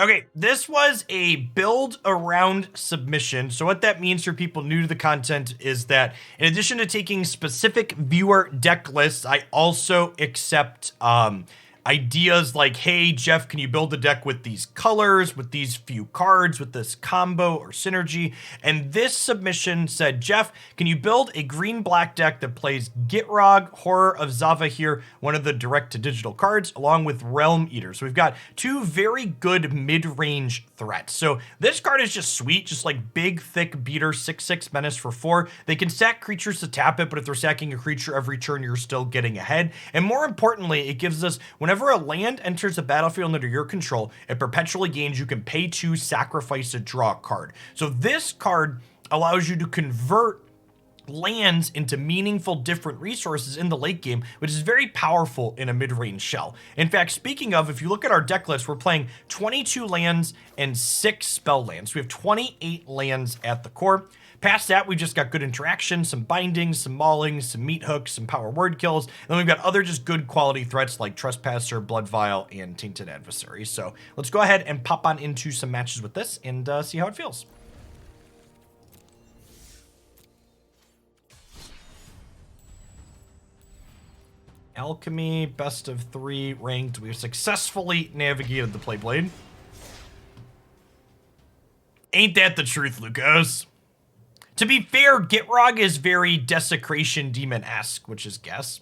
Okay, this was a build around submission. So what that means for people new to the content is that in addition to taking specific viewer deck lists, I also accept ideas like, hey, Jeff, can you build a deck with these colors, with these few cards, with this combo or synergy? And this submission said, Jeff, can you build a green-black deck that plays Gitrog, Horror of Zhava here, one of the direct-to-digital cards, along with Realm Eater. So we've got two very good mid-range threats. So this card is just sweet, just like big, thick beater, 6/6 menace for 4. They can sack creatures to tap it, but if they're sacking a creature every turn, you're still getting ahead. And more importantly, it gives us, whenever a land enters the battlefield under your control, it perpetually gains, you can pay 2, sacrifice to draw a card. So this card allows you to convert lands into meaningful different resources in the late game, which is very powerful in a mid-range shell. In fact, speaking of, if you look at our deck list, we're playing 22 lands and 6 spell lands. We have 28 lands at the core. Past that, we've just got good interaction, some bindings, some maulings, some meat hooks, some power word kills, and then we've got other just good quality threats like Trespasser, Bloodvial, and Tainted Adversary. So let's go ahead and pop on into some matches with this and see how it feels. Alchemy, best of 3, ranked. We've successfully navigated the Playblade. Ain't that the truth, Lucas? To be fair, Gitrog is very Desecration Demon-esque, which is guess.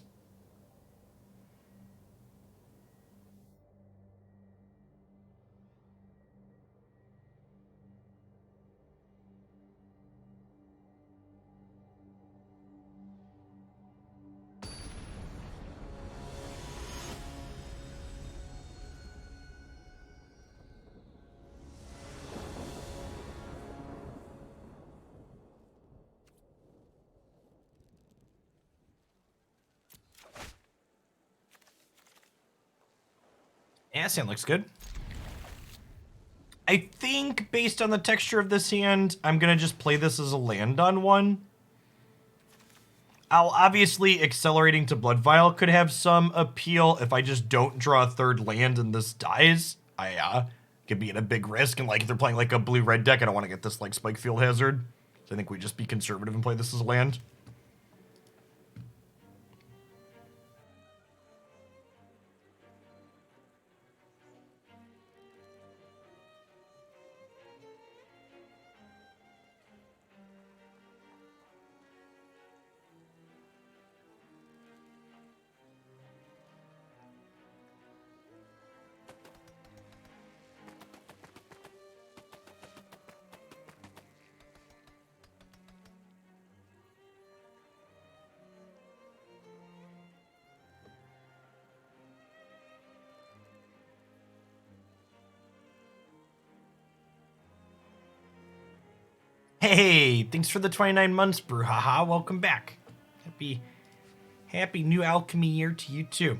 Yeah, this hand looks good. I think based on the texture of this hand, I'm gonna just play this as a land on 1. I'll obviously accelerating to Bloodvial could have some appeal if I just don't draw a 3rd land and this dies. I could be at a big risk, and like if they're playing like a blue-red deck, I don't want to get this like Spike Field Hazard. So I think we just be conservative and play this as a land. Hey, thanks for the 29 months, Brouhaha. Welcome back. Happy new Alchemy year to you too.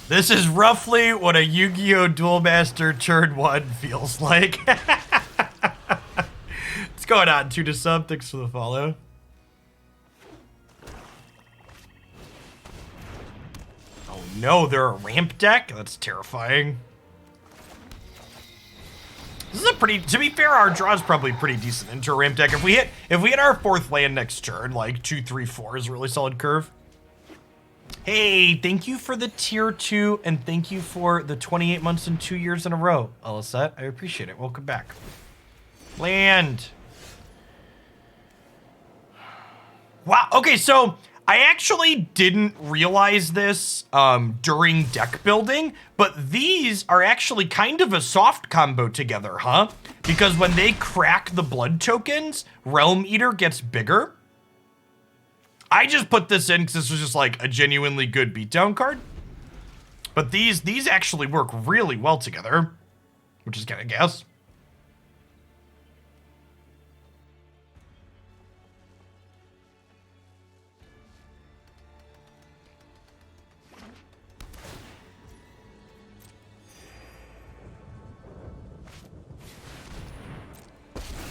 This is roughly what a Yu-Gi-Oh! Duel Master turn 1 feels like. What's going on, 2 to sub? Thanks for the follow. Oh no, they're a ramp deck? That's terrifying. This is a pretty, to be fair, our draw is probably pretty decent into a ramp deck. If we hit our 4th land next turn, like 2, 3, 4 is a really solid curve. Hey, thank you for the tier 2, and thank you for the 28 months and 2 years in a row, Elisette. I appreciate it. Welcome back. Land. Wow. Okay, so I actually didn't realize this during deck building, but these are actually kind of a soft combo together, huh? Because when they crack the blood tokens, Realm Eater gets bigger. I just put this in because this was just like a genuinely good beatdown card. But these actually work really well together, which is kind of gas.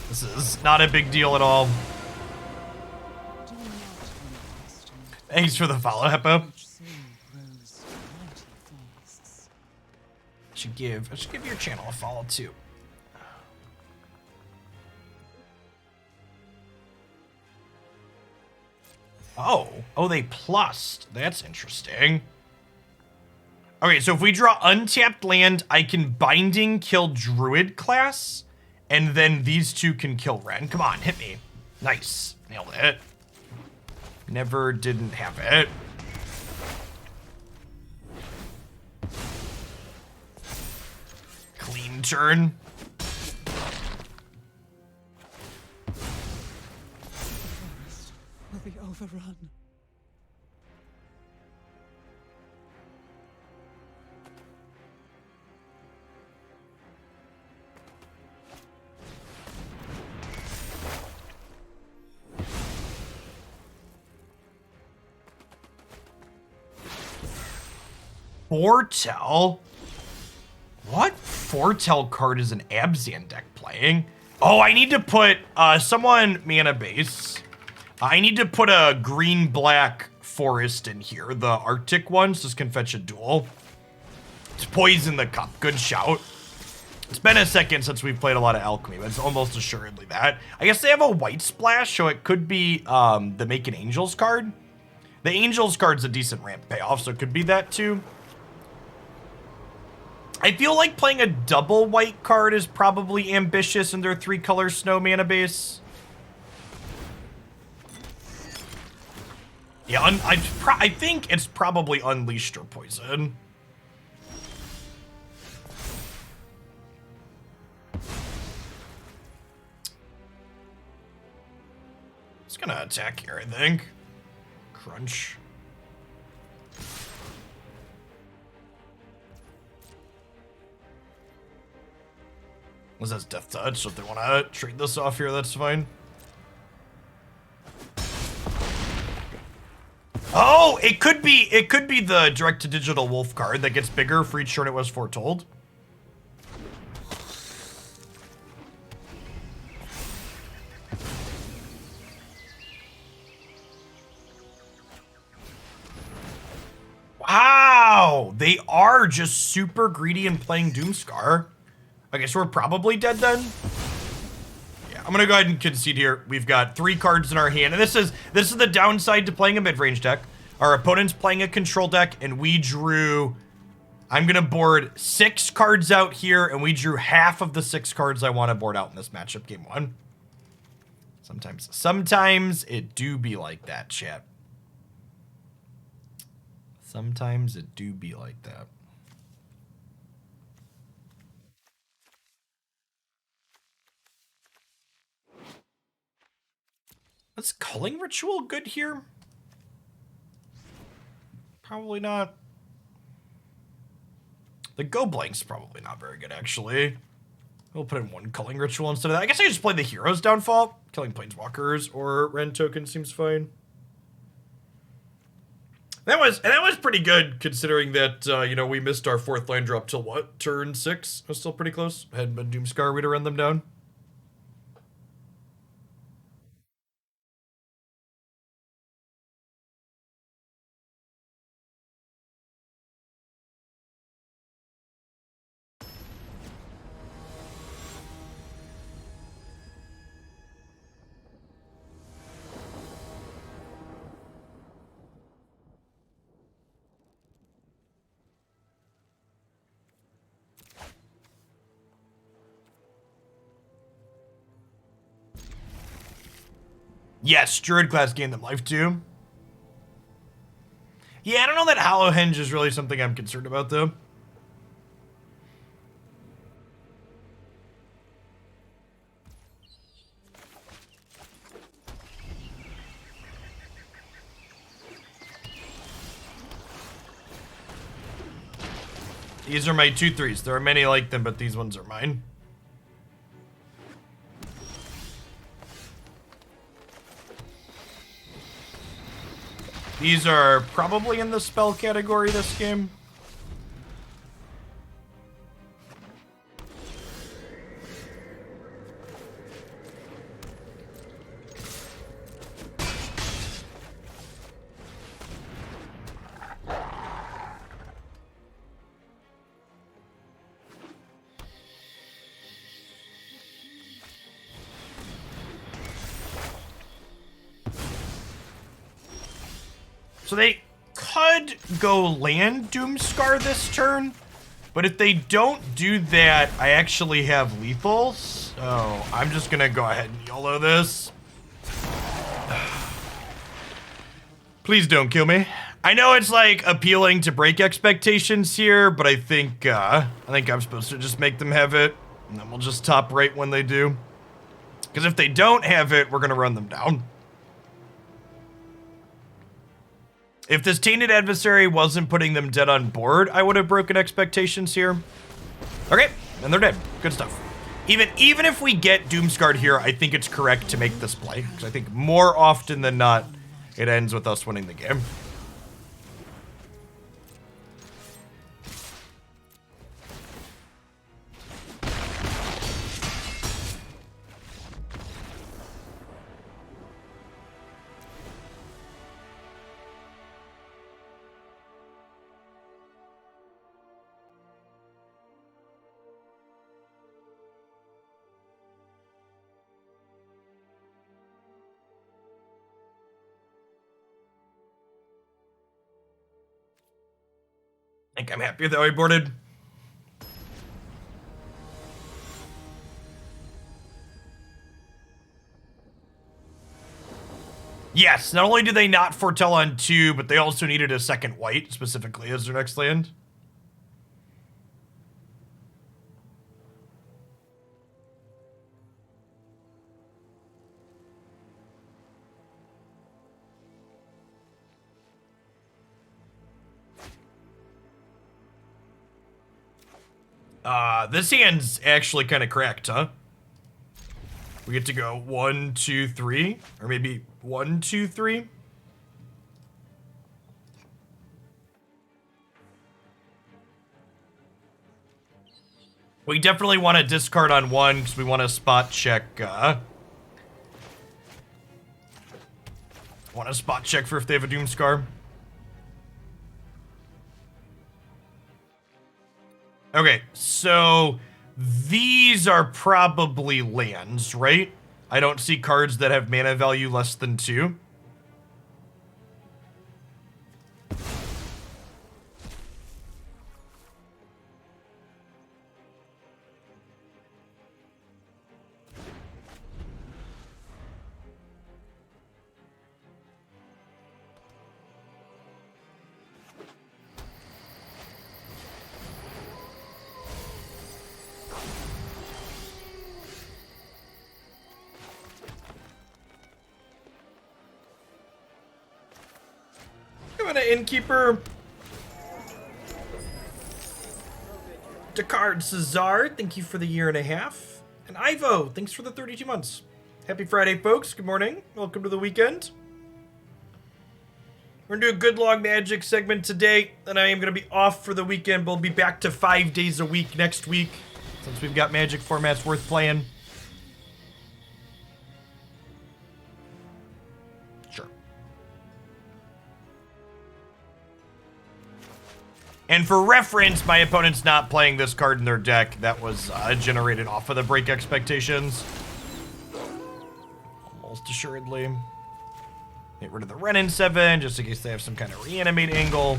This is not a big deal at all. Thanks for the follow, Heppo. I should give your channel a follow too. Oh, they plussed. That's interesting. Okay, so if we draw untapped land, I can Binding kill Druid class. And then these two can kill Wrenn. Come on, hit me. Nice. Nailed it. Never didn't have it. Clean turn. Will be overrun. Foretell? What Foretell card is an Abzan deck playing? Oh, I need to put someone mana base. I need to put a green-black forest in here. The Arctic one, so this can fetch a duel. It's Poison the Cup. Good shout. It's been a second since we've played a lot of Alchemy, but it's almost assuredly that. I guess they have a white splash, so it could be the Make an Angels card. The Angels card's a decent ramp payoff, so it could be that too. I feel like playing a double white card is probably ambitious in their 3-color snow mana base. Yeah, I think it's probably Unleashed or Poison. It's gonna attack here, I think. Crunch. Was that Death Touch? So if they want to trade this off here, that's fine. Oh, it could be the direct to digital wolf card that gets bigger for each turn it was foretold. Wow, they are just super greedy and playing Doomscar. I guess we're probably dead then. Yeah, I'm gonna go ahead and concede here. We've got 3 cards in our hand, and this is the downside to playing a mid-range deck. Our opponent's playing a control deck, and we drew. I'm gonna board 6 cards out here, and we drew half of the 6 cards I want to board out in this matchup, game 1. Sometimes it do be like that, chat. Sometimes it do be like that. Is Culling Ritual good here? Probably not. The Go Blank's probably not very good, actually. We'll put in 1 Culling Ritual instead of that. I guess I just play the Hero's Downfall. Killing Planeswalkers or Wrenn token seems fine. That was pretty good, considering that, you know, we missed our 4th line drop till what? Turn 6? It was still pretty close. Hadn't been Doomscar, we'd have run them down. Yes, Druid class gained them life too. Yeah, I don't know that Hollow Henge is really something I'm concerned about though. These are my 2/3s. There are many like them, but these ones are mine. These are probably in the spell category this game. So they could go land Doomscar this turn, but if they don't do that, I actually have lethals. So I'm just gonna go ahead and YOLO this. Please don't kill me. I know it's like appealing to break expectations here, but I think I'm supposed to just make them have it, and then we'll just top right when they do. Because if they don't have it, we're gonna run them down. If this Tainted Adversary wasn't putting them dead on board, I would have broken expectations here. Okay, and they're dead. Good stuff. Even if we get Doomscarred here, I think it's correct to make this play, because I think more often than not, it ends with us winning the game. I think I'm happy with how I boarded. Yes, not only do they not foretell on 2, but they also needed a second white, specifically, as their next land. This hand's actually kind of cracked, huh? We get to go 1, 2, 3, or maybe 1, 2, 3. We definitely want to discard on 1 because we want to spot check. Want to spot check for if they have a Doomscar. Okay, so these are probably lands, right? I don't see cards that have mana value less than 2. Innkeeper. Descartes Cesar, thank you for the 1.5 years. And Ivo, thanks for the 32 months. Happy Friday, folks. Good morning. Welcome to the weekend. We're gonna do a good long Magic segment today, and I am gonna be off for the weekend. We'll be back to 5 days a week next week, since we've got Magic formats worth playing. And for reference, my opponent's not playing this card in their deck. That was generated off of the break expectations. Almost assuredly. Get rid of the Wrenn and Seven, just in case they have some kind of reanimate angle.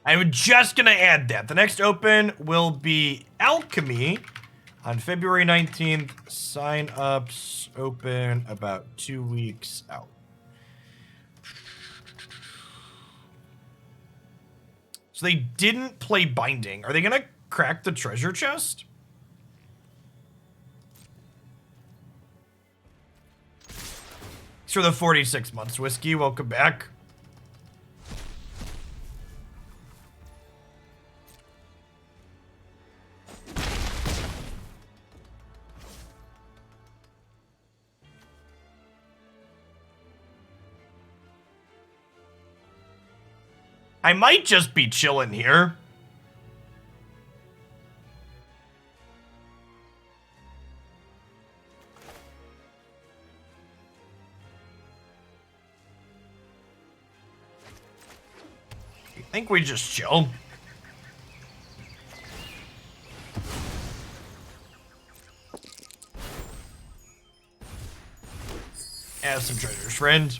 I'm just going to add that. The next open will be Alchemy on February 19th. Sign-ups open about 2 weeks out. So they didn't play Binding. Are they gonna crack the treasure chest? Thanks for the 46 months, Whiskey. Welcome back. I might just be chilling here. I think we just chill. Add some treasures, friend.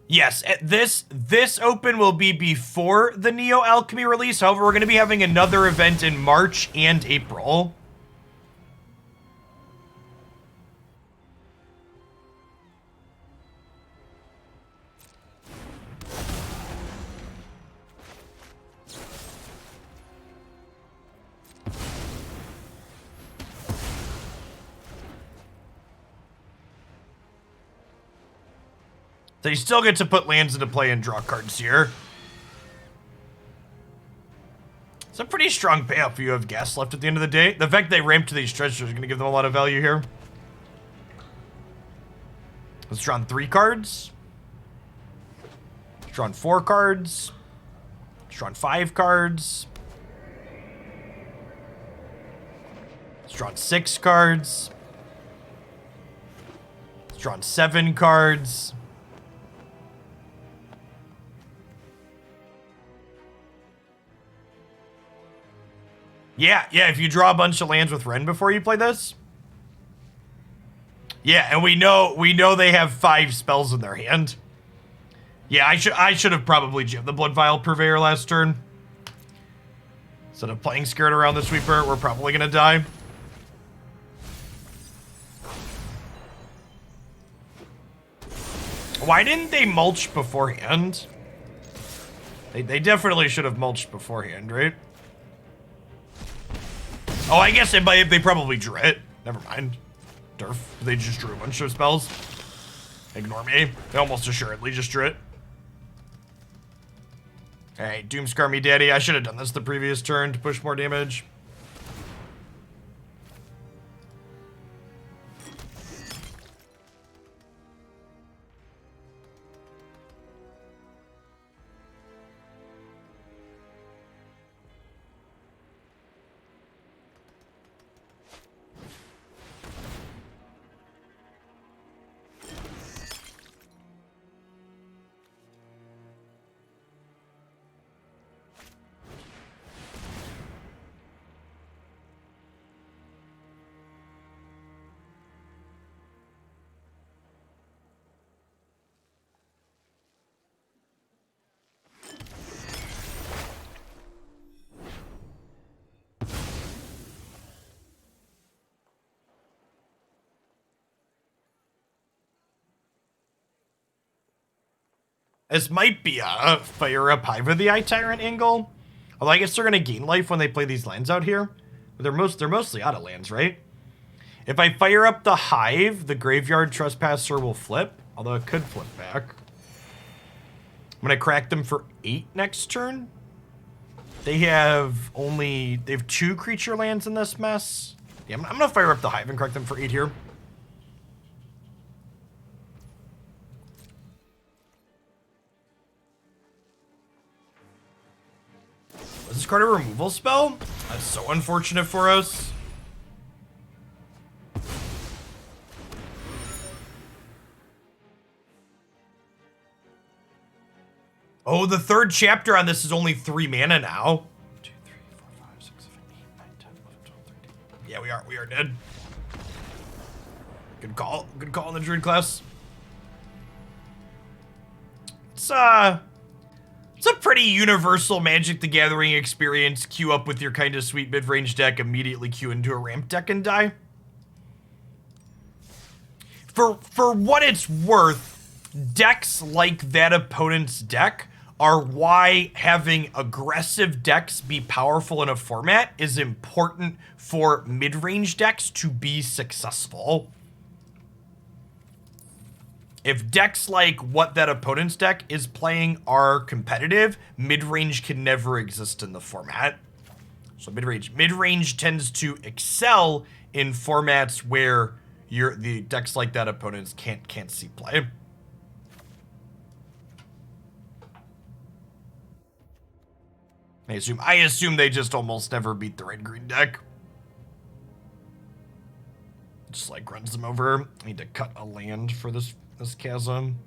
Yes, this open will be before the Neo Alchemy release. However, we're going to be having another event in March and April. So you still get to put lands into play and draw cards here. It's a pretty strong payoff if you have gas left at the end of the day. The fact they ramp to these treasures is going to give them a lot of value here. Let's draw on 3 cards. Let's draw on 4 cards. Let's draw on 5 cards. Let's draw on 6 cards. Let's draw on 7 cards. Yeah, if you draw a bunch of lands with Wrenn before you play this. Yeah, and we know they have 5 spells in their hand. Yeah, I should have probably jammed the Bloodvial Purveyor last turn. Instead of playing scared around the sweeper, we're probably gonna die. Why didn't they mulch beforehand? They definitely should have mulched beforehand, right? Oh, I guess they probably drew it. Never mind. Durf. They just drew a bunch of spells. Ignore me. They almost assuredly just drew it. Alright, Doomscar me, daddy. I should have done this the previous turn to push more damage. This might be a fire up Hive of the Eye Tyrant angle. Although I guess they're gonna gain life when they play these lands out here. But they're mostly out of lands, right? If I fire up the Hive, the Graveyard Trespasser will flip. Although it could flip back. I'm gonna crack them for 8 next turn. They have 2 creature lands in this mess. Yeah, I'm gonna fire up the Hive and crack them for 8 here. Is this card a removal spell? That's so unfortunate for us. Oh, the 3rd chapter on this is only 3 mana now. 2, 3, 4, 5, 6, 7, 8, 9, 10, 11, 12, 13. Yeah, we are dead. Good call. Good call in the Druid class. It's a pretty universal Magic the Gathering experience. Queue up with your kind of sweet mid-range deck, immediately queue into a ramp deck and die. For what it's worth, decks like that opponent's deck are why having aggressive decks be powerful in a format is important for mid-range decks to be successful. If decks like what that opponent's deck is playing are competitive, mid-range can never exist in the format. So mid-range tends to excel in formats where the decks like that opponents can't see play. I assume they just almost never beat the red-green deck. Just like runs them over. I need to cut a land for this chasm.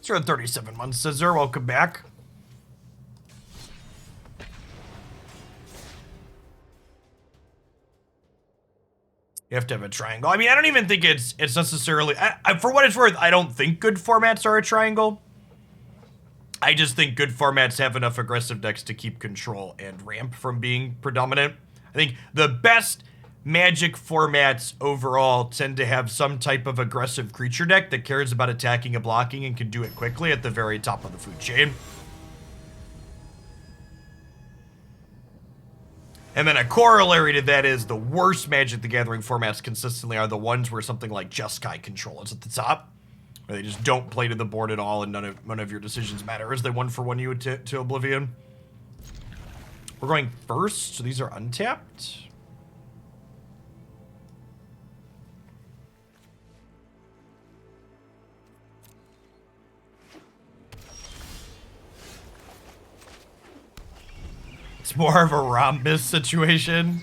It's around 37 months, Scissor. Welcome back. You have to have a triangle. I mean, I don't even think it's necessarily... for what it's worth, I don't think good formats are a triangle. I just think good formats have enough aggressive decks to keep control and ramp from being predominant. I think the best Magic formats overall tend to have some type of aggressive creature deck that cares about attacking and blocking and can do it quickly at the very top of the food chain. And then a corollary to that is the worst Magic the Gathering formats consistently are the ones where something like Jeskai Control is at the top, where they just don't play to the board at all and none of your decisions matter as they one-for-one you to oblivion. We're going first, so these are untapped. It's more of a rhombus situation.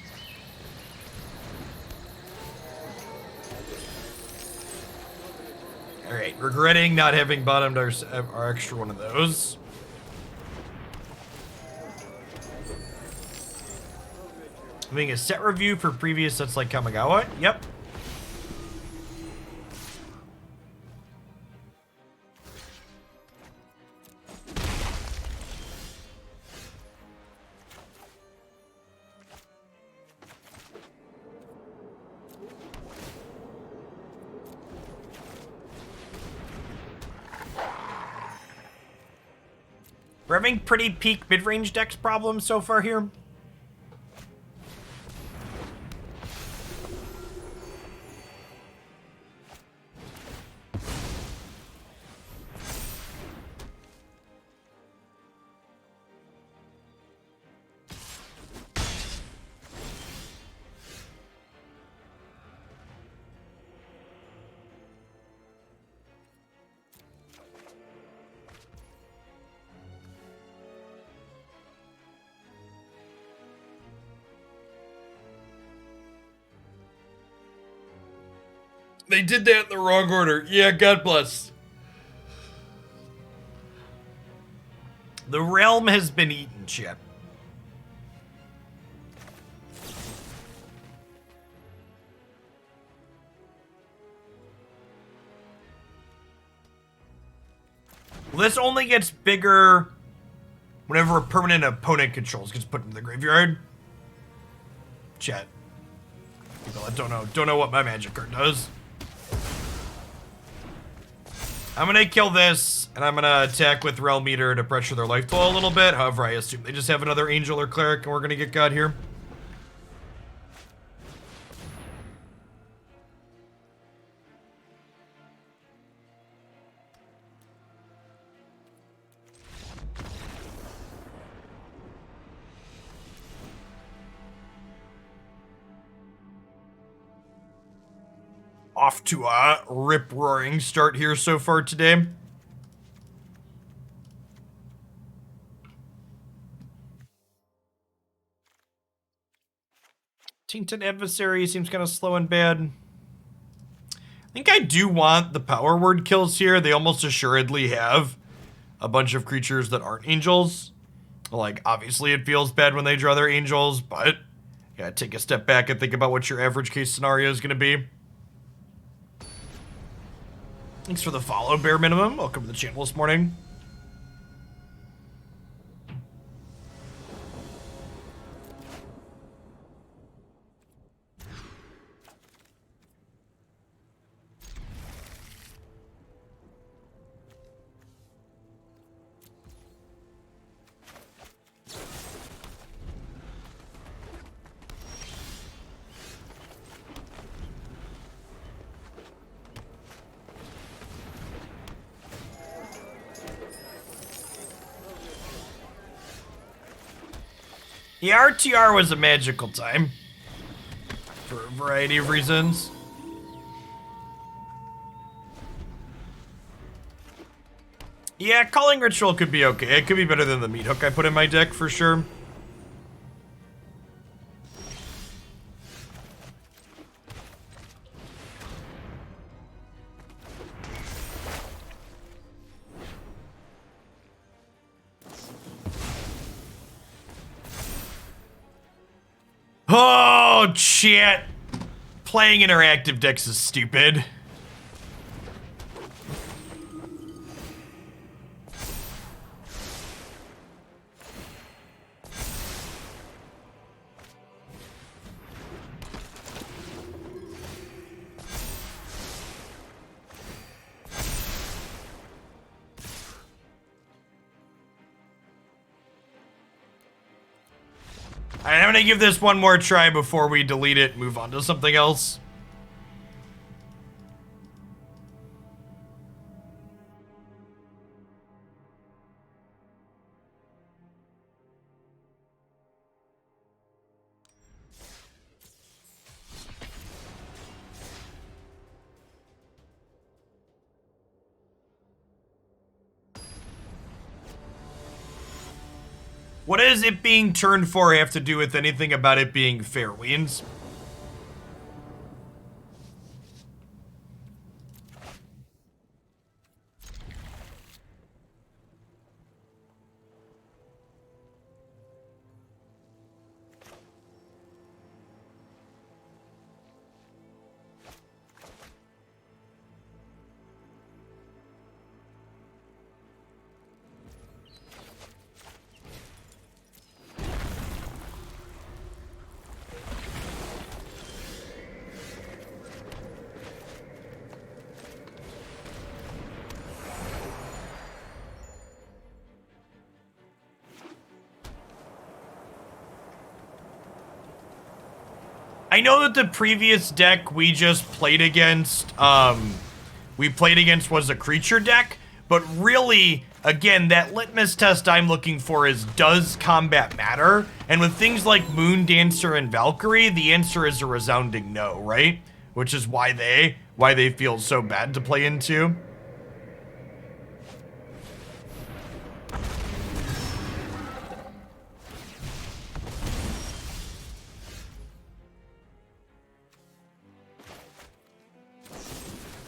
Alright, regretting not having bottomed our extra one of those. Having a set review for previous sets like Kamigawa? Yep. We're having pretty peak mid-range decks problems so far here. They did that in the wrong order. Yeah, God bless. The realm has been eaten, chat. This only gets bigger whenever a permanent opponent controls gets put into the graveyard. Chat. People that don't know what my magic card does. I'm gonna kill this, and I'm gonna attack with Realm Eater to pressure their life total a little bit. However, I assume they just have another Angel or Cleric, and we're gonna get God here. Off to a rip-roaring start here so far today. Tainted Adversary seems kind of slow and bad. I think I do want the power word kills here. They almost assuredly have a bunch of creatures that aren't angels. Like, obviously it feels bad when they draw their angels, but you gotta take a step back and think about what your average case scenario is gonna be. Thanks for the follow, bare minimum. Welcome to the channel this morning. The RTR was a magical time. For a variety of reasons. Yeah, Culling Ritual could be okay. It could be better than the Meathook I put in my deck, for sure. Oh, shit. Playing interactive decks is stupid. Alright, I'm gonna give this one more try before we delete it and move on to something else. What does it being turn 4 have to do with anything about it being Fairwinds? I know that the previous deck we just played against, was a creature deck, but really, again, that litmus test I'm looking for is, does combat matter? And with things like Moon Dancer and Valkyrie, the answer is a resounding no, right? Which is why they feel so bad to play into.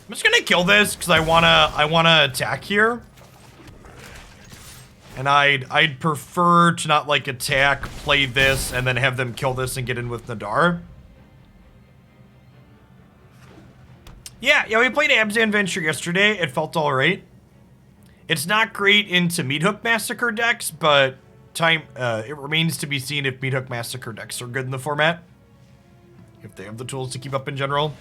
I'm just gonna kill this because I wanna attack here, and I'd prefer to not like attack, play this, and then have them kill this and get in with Nadar. Yeah, we played Abzan Venture yesterday. It felt all right. It's not great into Meathook Massacre decks, but it remains to be seen if Meathook Massacre decks are good in the format, if they have the tools to keep up in general.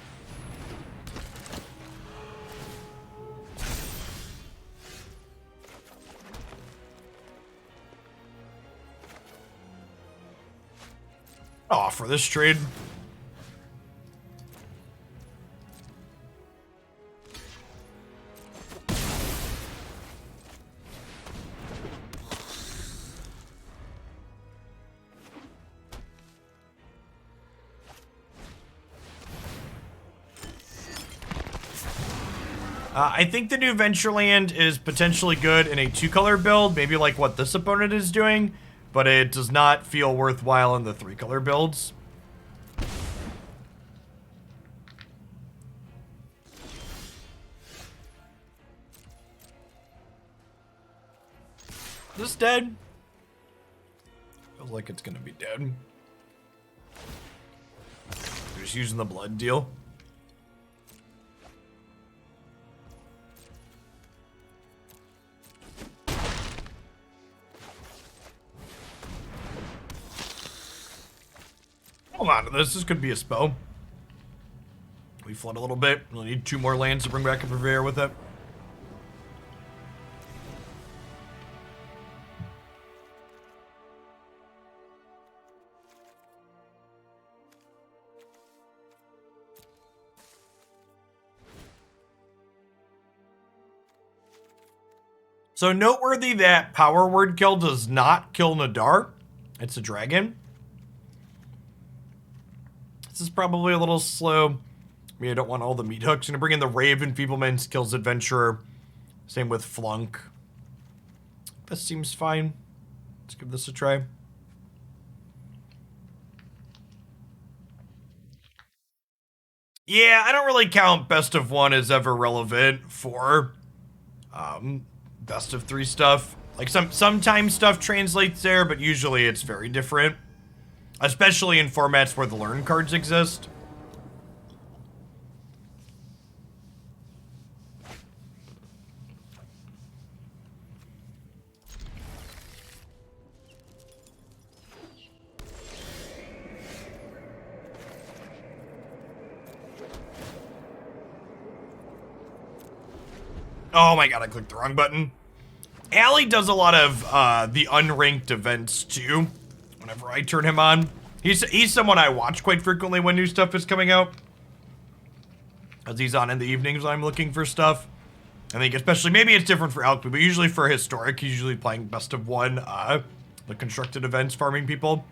Oh, for this trade. I think the new Ventureland is potentially good in a 2-color build, maybe like what this opponent is doing, but it does not feel worthwhile in the 3-color builds. Is this dead? Feels like it's gonna be dead. Just using the blood deal. Hold on to this. This could be a spell. We flood a little bit. We'll need 2 more lands to bring back a Purveyor with it. So noteworthy that Power Word Kill does not kill Nadar. It's a dragon. is probably a little slow. I mean, I don't want all the meat hooks. I'm gonna bring in the Ray of Enfeeblement, kills Adventurer. Same with Flunk. This seems fine. Let's give this a try. Yeah, I don't really count best of one as ever relevant for best of three stuff. Like sometimes stuff translates there, but usually it's very different. Especially in formats where the learn cards exist. Oh my god, I clicked the wrong button. Allie does a lot of the unranked events too, whenever I turn him on. He's someone I watch quite frequently when new stuff is coming out. Because he's on in the evenings when I'm looking for stuff. I think especially, maybe it's different for Alchemy, but usually for Historic, he's usually playing best of one, the constructed events, farming people.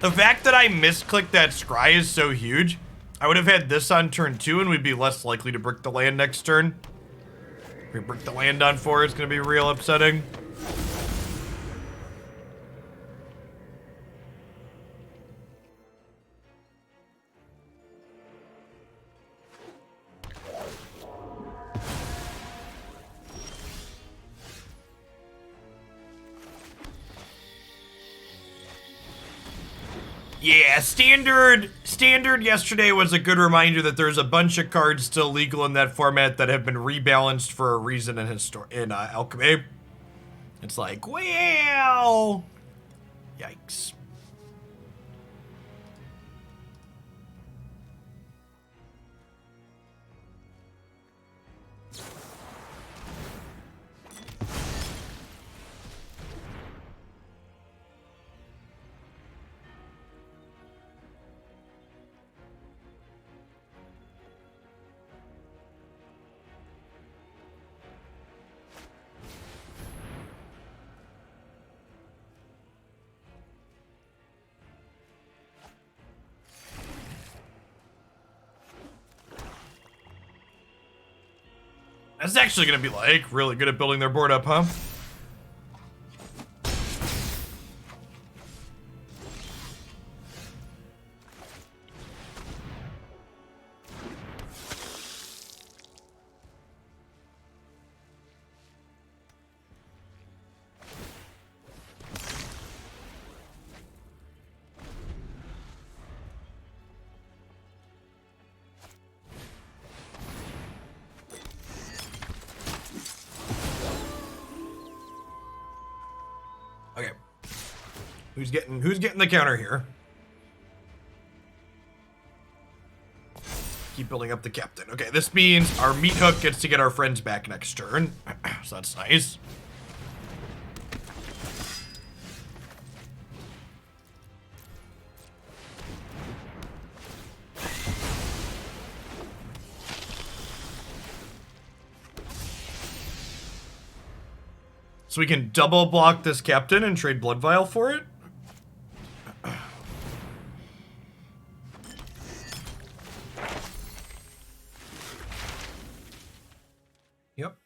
The fact that I misclicked that scry is so huge. I would have had this on turn 2 and we'd be less likely to brick the land next turn. If we brick the land on 4, it's going to be real upsetting. Yeah, standard yesterday was a good reminder that there's a bunch of cards still legal in that format that have been rebalanced for a reason in Alchemy. It's like, well, yikes. That's actually gonna be like really good at building their board up, huh? Okay. Who's getting the counter here? Keep building up the captain. Okay, this means our Meathook gets to get our friends back next turn. So that's nice. So we can double block this captain and trade Bloodvial for it? Yep.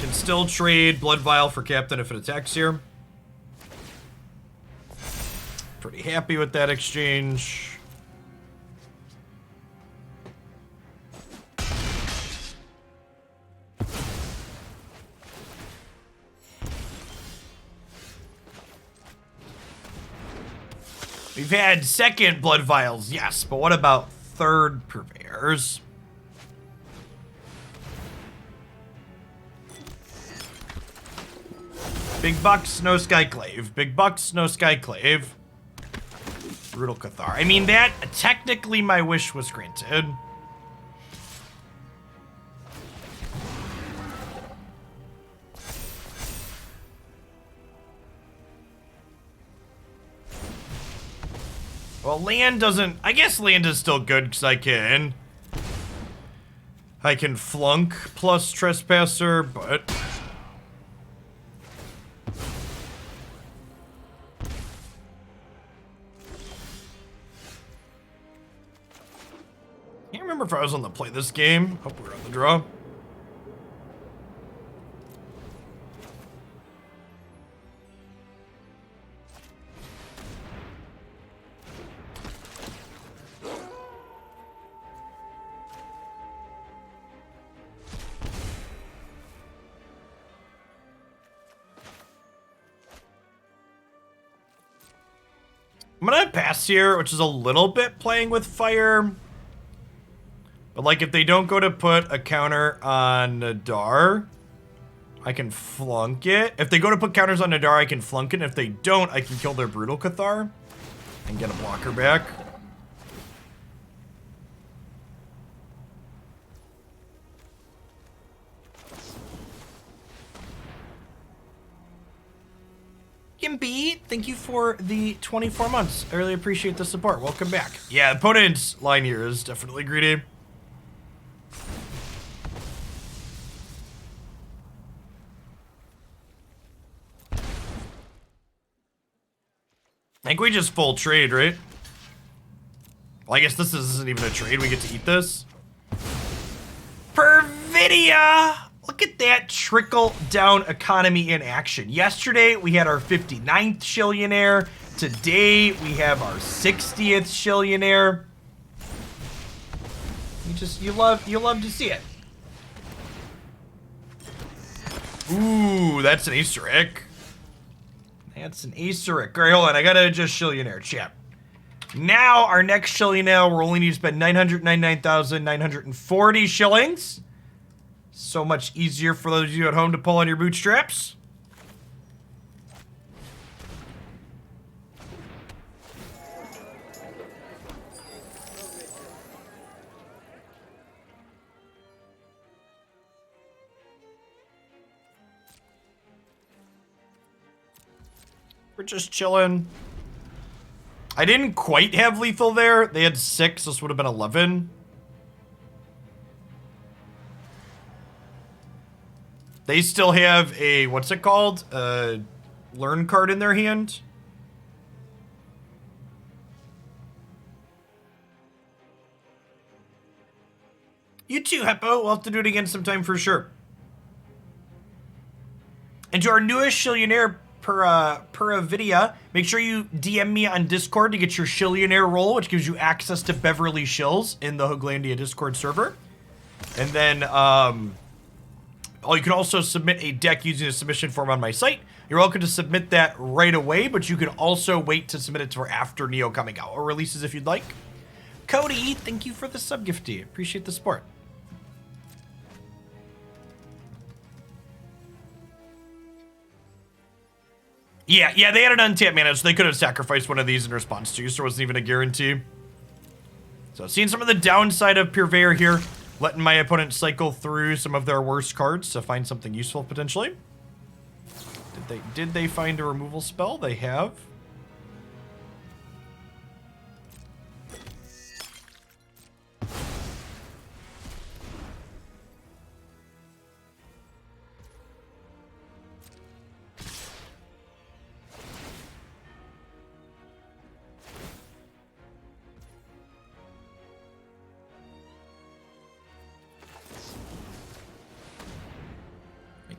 Can still trade Bloodvial for captain if it attacks here. Pretty happy with that exchange. We've had second Bloodvials, yes, but what about third Purveyor? Bearers. Big Bucks, no Skyclave. Big Bucks, no Skyclave. Brutal Cathar. I mean, that technically my wish was granted. Well, land doesn't... I guess land is still good because I can flunk plus Trespasser, but... Can't remember if I was on the play this game. Hope we're on the draw. I'm gonna pass here, which is a little bit playing with fire. But like if they don't go to put a counter on Nadar, I can flunk it. If they go to put counters on Nadar, I can flunk it. And if they don't, I can kill their Brutal Cathar and get a blocker back. Gimpy, thank you for the 24 months. I really appreciate the support. Welcome back. Yeah, opponent's line here is definitely greedy. I think we just full trade, right? Well, I guess this isn't even a trade. We get to eat this. Pervidia! Look at that trickle-down economy in action. Yesterday, we had our 59th Shillionaire. Today, we have our 60th Shillionaire. You love to see it. Ooh, that's an Easter egg. That's an Easter egg. All right, hold on. I gotta adjust Shillionaire, chat. Now, our next Shillionaire, we're only need to spend 999,940 shillings. So much easier for those of you at home to pull on your bootstraps. We're just chilling. I didn't quite have lethal there. They had 6. This would have been 11. They still have a, what's it called? Learn card in their hand. You too, Heppo. We'll have to do it again sometime for sure. And to our newest Shillionaire, Puravidia, make sure you DM me on Discord to get your Shillionaire roll, which gives you access to Beverly Shills in the Hooglandia Discord server. And then, you can also submit a deck using a submission form on my site. You're welcome to submit that right away, but you can also wait to submit it for after Neo Kamigawa releases if you'd like. Cody, thank you for the sub-gifty. Appreciate the support. Yeah, they had an untapped mana, so they could have sacrificed one of these in response to you, so it wasn't even a guarantee. So seeing some of the downside of Purveyor here, letting my opponent cycle through some of their worst cards to find something useful potentially. Did they find a removal spell? They have.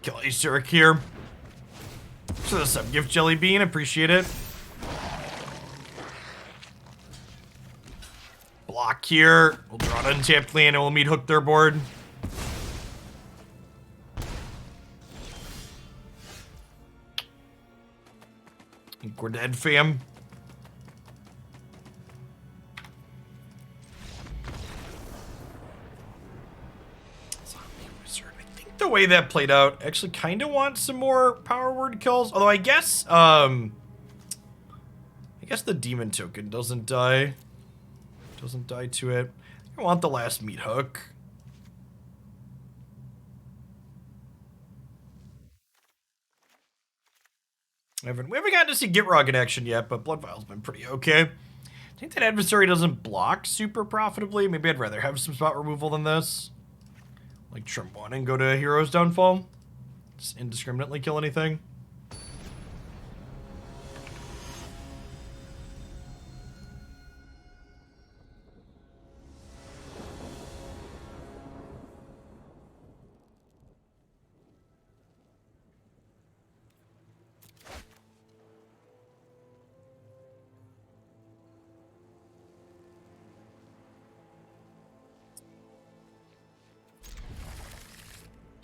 Kill Acerric here. So the sub-gift Jelly Bean, appreciate it. Block here. We'll draw an untapped land and we'll Meathook their board. I think we're dead, fam. the way that played out. Actually kind of want some more power word kills. Although I guess the demon token doesn't die. Doesn't die to it. I want the last Meathook. We haven't gotten to see Gitrog in action yet, but Bloodvial's been pretty okay. I think that Adversary doesn't block super profitably. Maybe I'd rather have some spot removal than this. Like trim 1 and go to Hero's Downfall. Just indiscriminately kill anything.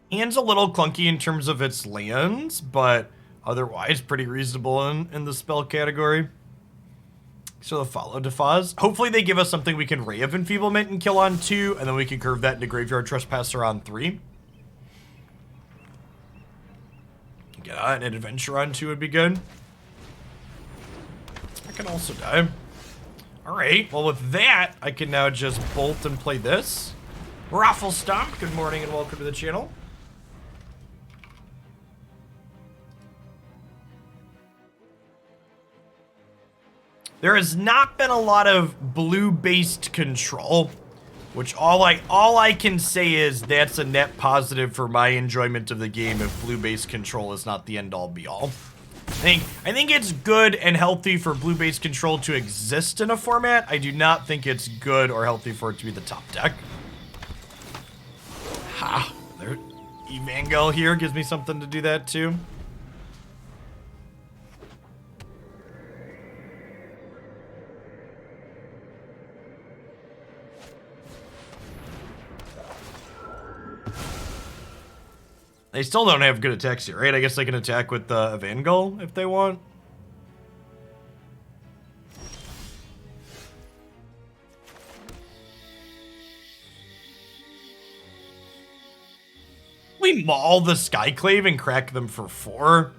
Hand's a little clunky in terms of its lands, but otherwise pretty reasonable in the spell category. So the follow Defaz. Hopefully they give us something we can Ray of Enfeeblement and kill on 2, and then we can curve that into Graveyard Trespasser on 3. Yeah, and an Adventure on 2 would be good. I can also die. Alright, well with that, I can now just bolt and play this. Raffle Stomp, good morning and welcome to the channel. There has not been a lot of blue-based control, which all I can say is that's a net positive for my enjoyment of the game if blue-based control is not the end-all be-all. I think it's good and healthy for blue-based control to exist in a format. I do not think it's good or healthy for it to be the top deck. Ha! There, Evangel here gives me something to do that too. They still don't have good attacks here, right? I guess they can attack with Evangel if they want. We maul the Skyclave and crack them for 4.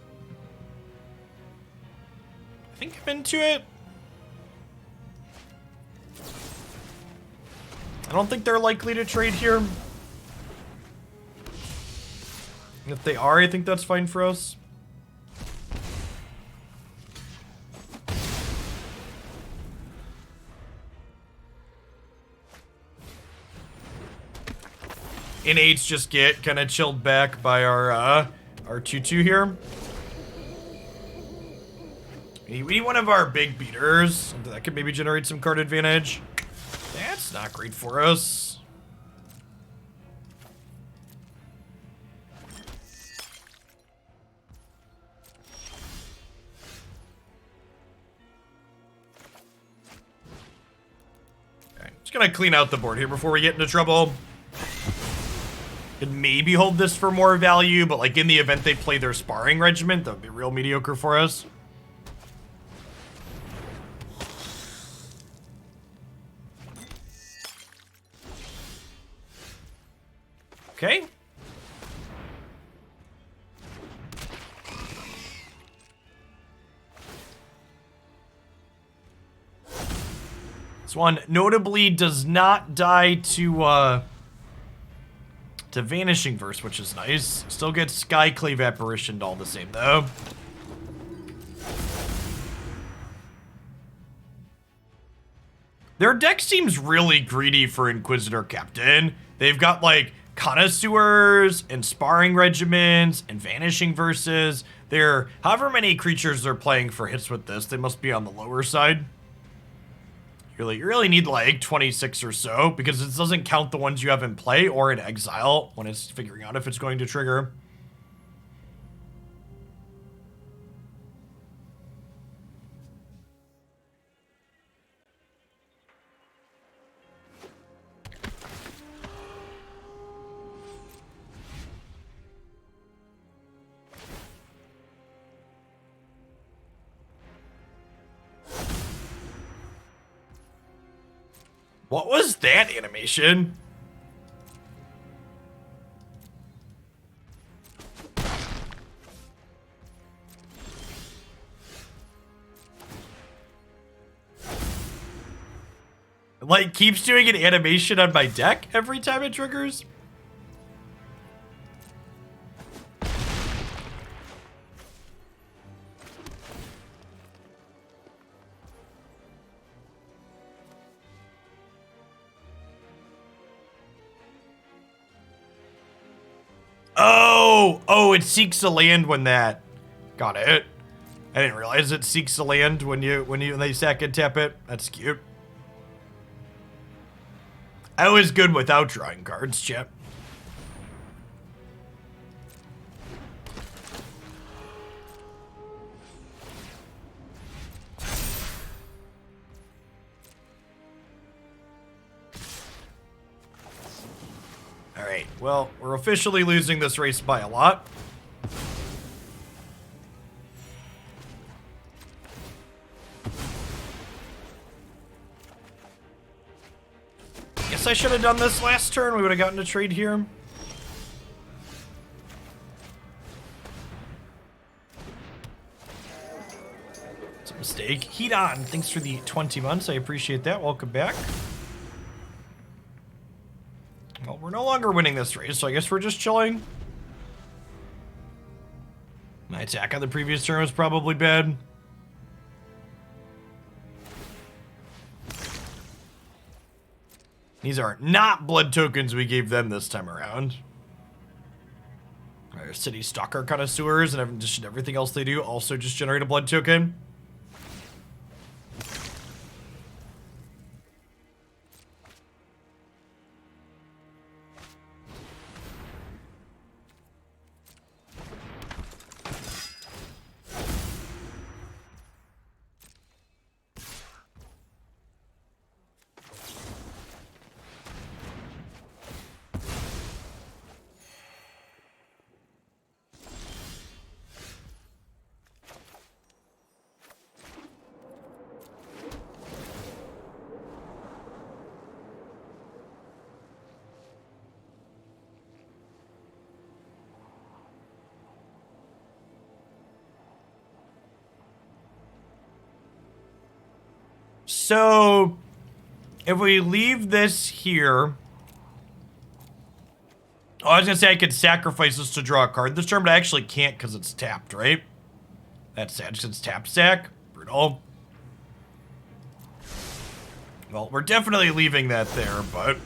I think I'm into it. I don't think they're likely to trade here. If they are, I think that's fine for us. Innates just get kind of chilled back by our 2/2 here. We need one of our big beaters. That could maybe generate some card advantage. That's not great for us. Just gonna clean out the board here before we get into trouble. Could maybe hold this for more value, but like in the event they play their sparring regiment, that would be real mediocre for us. Okay. This one notably does not die to Vanishing Verse, which is nice. Still gets Skyclave Apparitioned all the same, though. Their deck seems really greedy for Inquisitor Captain. They've got, like, Connoisseurs and Sparring Regiments and Vanishing Verses. They're, however many creatures they're playing for hits with this, they must be on the lower side. You really need like 26 or so, because it doesn't count the ones you have in play or in exile when it's figuring out if it's going to trigger. What was that animation? Like, keeps doing an animation on my deck every time it triggers? Oh, it seeks a land when that. Got it. I didn't realize it seeks a land when they sack and tap it. That's cute. I was good without drawing cards, Chip. All right, well, we're officially losing this race by a lot. Guess I should have done this last turn. We would have gotten a trade here. It's a mistake. Heat on. Thanks for the 20 months. I appreciate that. Welcome back. Well, we're no longer winning this race, so I guess we're just chilling. My attack on the previous turn was probably bad. These are not blood tokens we gave them this time around. Our city stalker connoisseurs and just everything else they do also just generate a blood token. So, if we leave this here... Oh, I was going to say I could sacrifice this to draw a card this turn, but I actually can't because it's tapped, right? That's sad, because it's tapped sack. Brutal. Well, we're definitely leaving that there, but...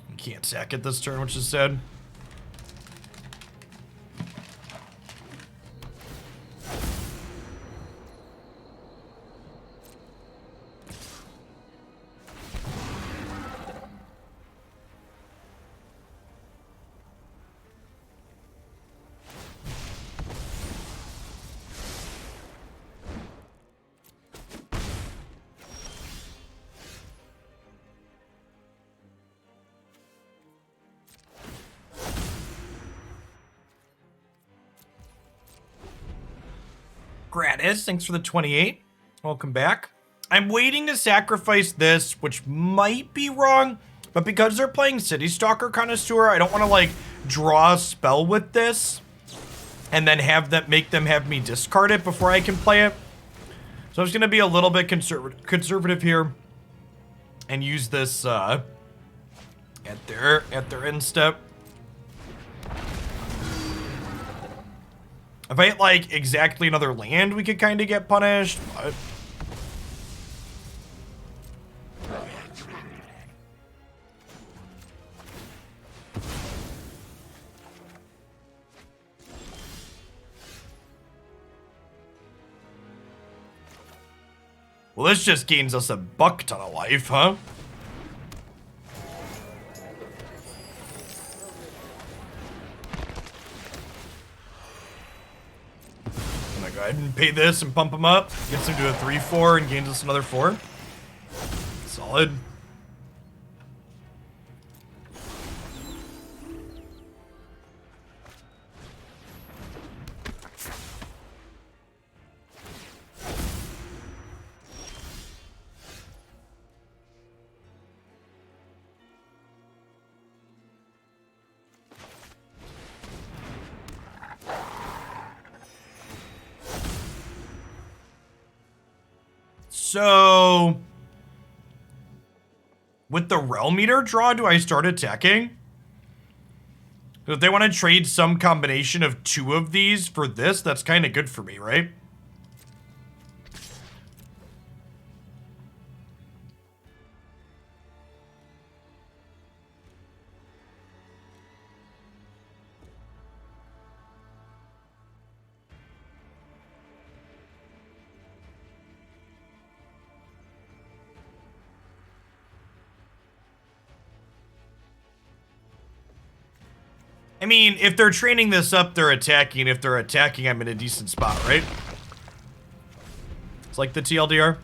we can't sack it this turn, which is sad. Gratis, thanks for the 28. Welcome back. I'm waiting to sacrifice this, which might be wrong, but because they're playing City Stalker Connoisseur, I don't want to, like, draw a spell with this and then make them have me discard it before I can play it. So I'm just going to be a little bit conservative here and use this at their end step. If I hit, like, exactly another land, we could kind of get punished, but... Well, this just gains us a buck ton of life, huh? Go ahead and pay this and pump him up. Gets him to a 3-4 and gains us another 4. Solid. So, With the Realm Eater draw, do I start attacking? If they want to trade some combination of 2 of these for this, that's kind of good for me, right? I mean, if they're training this up, they're attacking. If they're attacking, I'm in a decent spot, right? It's like the TLDR.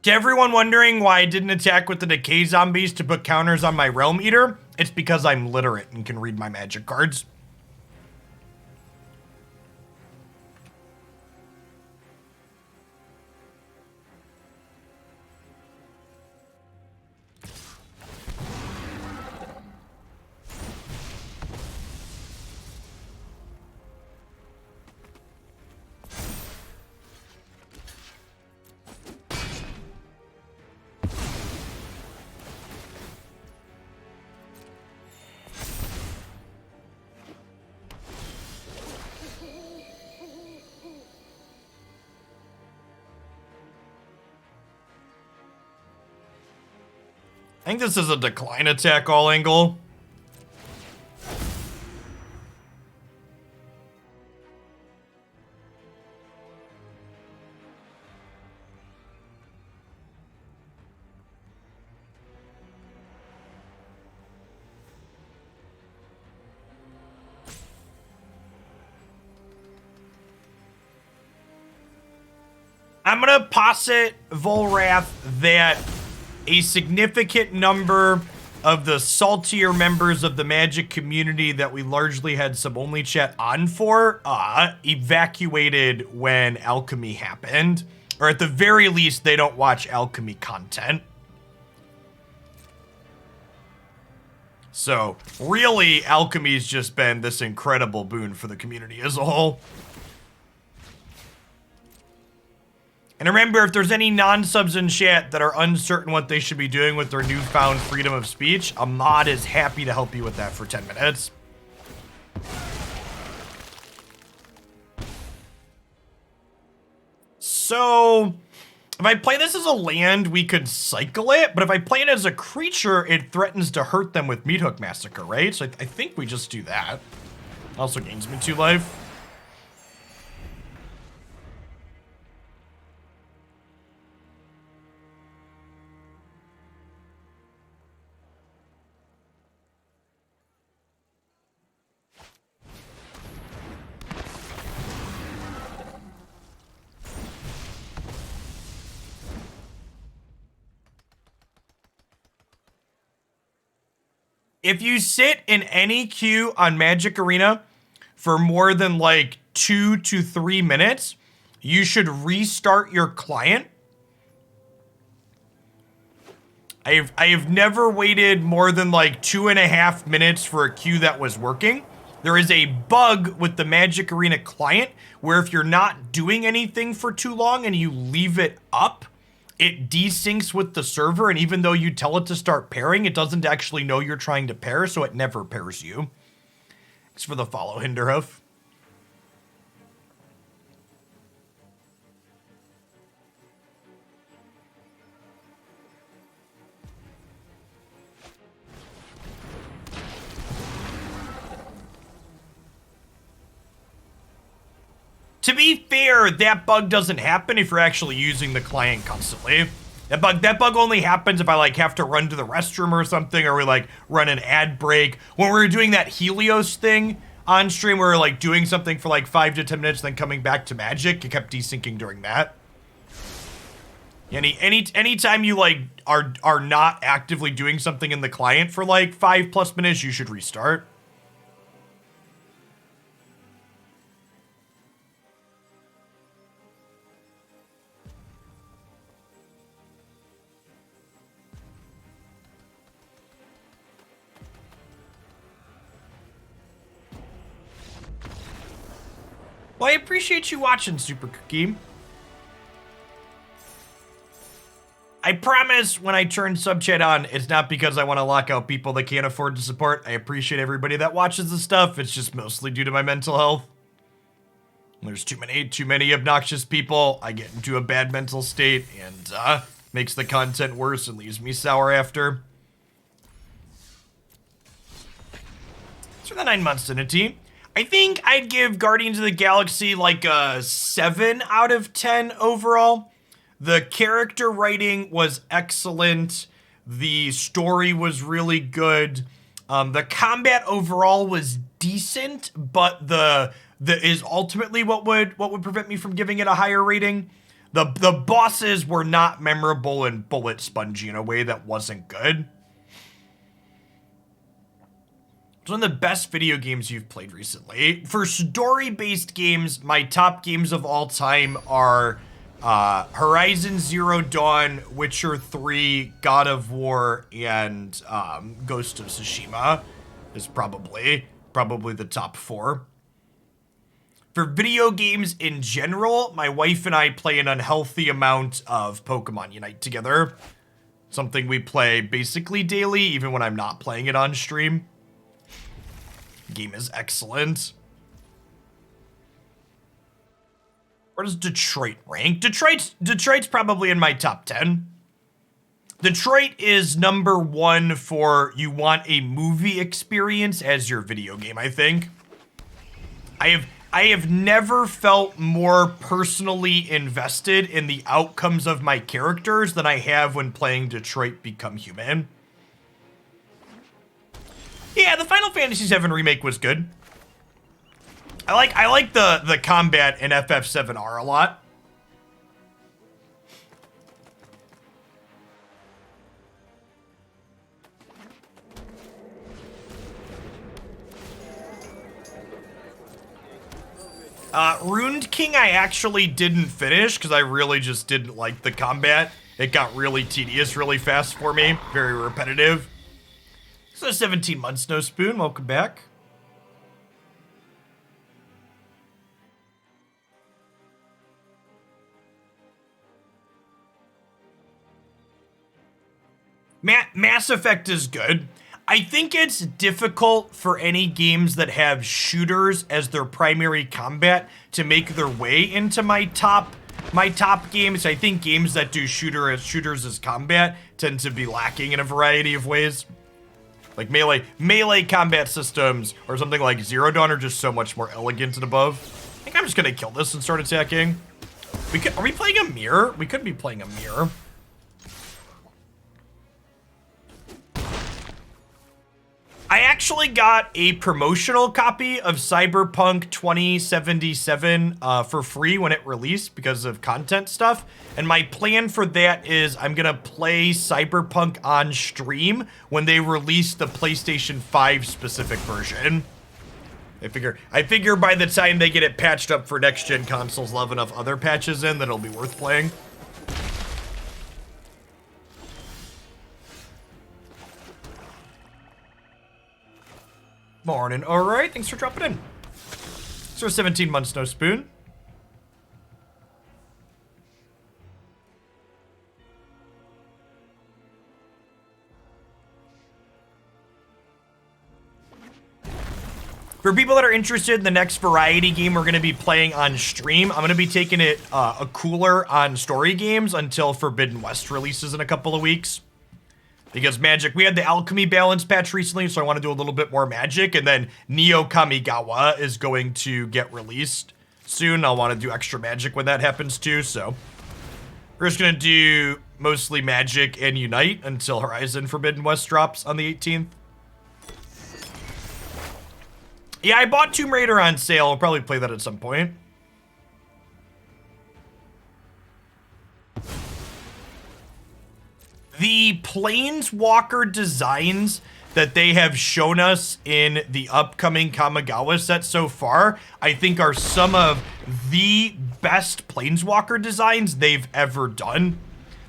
To everyone wondering why I didn't attack with the Decay Zombies to put counters on my Realm Eater, it's because I'm literate and can read my magic cards. I think this is a decline attack all angle. I'm gonna posit Volrath that a significant number of the saltier members of the Magic community that we largely had sub-only chat on for evacuated when Alchemy happened. Or at the very least, they don't watch Alchemy content. So, really, Alchemy's just been this incredible boon for the community as a whole. And remember, if there's any non-subs in chat that are uncertain what they should be doing with their newfound freedom of speech, a mod is happy to help you with that for 10 minutes. So, if I play this as a land, we could cycle it, but if I play it as a creature, it threatens to hurt them with Meathook Massacre, right? So I think we just do that. Also gains me 2 life. If you sit in any queue on Magic Arena for more than like 2 to 3 minutes, you should restart your client. I have never waited more than like 2.5 minutes for a queue that was working. There is a bug with the Magic Arena client where if you're not doing anything for too long and you leave it up, it desyncs with the server, and even though you tell it to start pairing, it doesn't actually know you're trying to pair, so it never pairs you. Thanks for the follow, Hinderhoof. To be fair, that bug doesn't happen if you're actually using the client constantly. That bug only happens if I like have to run to the restroom or something, or we like run an ad break. When we were doing that Helios thing on stream, we were like doing something for like 5 to 10 minutes, then coming back to Magic. It kept desyncing during that. Anytime you like are not actively doing something in the client for like 5+ minutes, you should restart. Well, I appreciate you watching, Super Cookie. I promise when I turn sub chat on, it's not because I want to lock out people that can't afford to support. I appreciate everybody that watches the stuff. It's just mostly due to my mental health. There's too many obnoxious people. I get into a bad mental state and makes the content worse and leaves me sour after. So the 9 months in a team. I think I'd give Guardians of the Galaxy like a 7 out of 10 overall. The character writing was excellent. The story was really good. The combat overall was decent, but the is ultimately what would prevent me from giving it a higher rating. The bosses were not memorable and bullet spongy in a way that wasn't good. It's one of the best video games you've played recently. For story-based games, my top games of all time are Horizon Zero Dawn, Witcher 3, God of War, and Ghost of Tsushima is probably the top 4. For video games in general, my wife and I play an unhealthy amount of Pokemon Unite together. Something we play basically daily, even when I'm not playing it on stream. Game is excellent. Where does Detroit rank? Detroit's probably in my top 10. Detroit is number 1 for you want a movie experience as your video game, I think. I have never felt more personally invested in the outcomes of my characters than I have when playing Detroit Become Human. Yeah, the Final Fantasy VII Remake was good. I like the combat in FF7R a lot. Ruined King I actually didn't finish because I really just didn't like the combat. It got really tedious really fast for me, very repetitive. So 17 months, No Spoon, welcome back. Mass Effect is good. I think it's difficult for any games that have shooters as their primary combat to make their way into my top games. I think games that do shooters as combat tend to be lacking in a variety of ways. Like melee combat systems or something like Zero Dawn are just so much more elegant and above. I think I'm just gonna kill this and start attacking. Are we playing a mirror? We could be playing a mirror. I actually got a promotional copy of Cyberpunk 2077 for free when it released because of content stuff. And my plan for that is I'm gonna play Cyberpunk on stream when they release the PlayStation 5 specific version. I figure by the time they get it patched up for next gen consoles, they'll have enough other patches in that it'll be worth playing. Morning. All right, thanks for dropping in. So 17 months, No Spoon. For people that are interested in the next variety game we're going to be playing on stream, I'm going to be taking it a cooler on story games until Forbidden West releases in a couple of weeks. Because Magic, we had the Alchemy balance patch recently, so I want to do a little bit more Magic, and then Neo Kamigawa is going to get released soon. I'll want to do extra Magic when that happens too, so we're just going to do mostly Magic and Unite until Horizon Forbidden West drops on the 18th. Yeah, I bought Tomb Raider on sale. I'll probably play that at some point. The Planeswalker designs that they have shown us in the upcoming Kamigawa set so far, I think are some of the best Planeswalker designs they've ever done.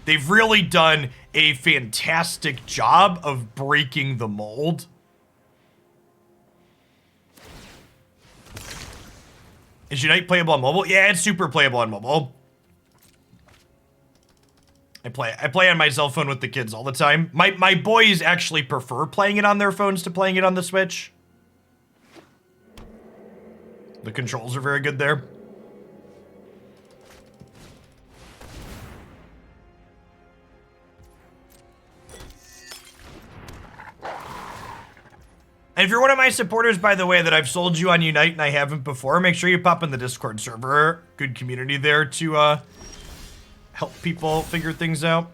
They've really done a fantastic job of breaking the mold. Is Unite playable on mobile? Yeah, it's super playable on mobile. I play on my cell phone with the kids all the time. My boys actually prefer playing it on their phones to playing it on the Switch. The controls are very good there. And if you're one of my supporters, by the way, that I've sold you on Unite and I haven't before, make sure you pop in the Discord server. Good community there to help people figure things out.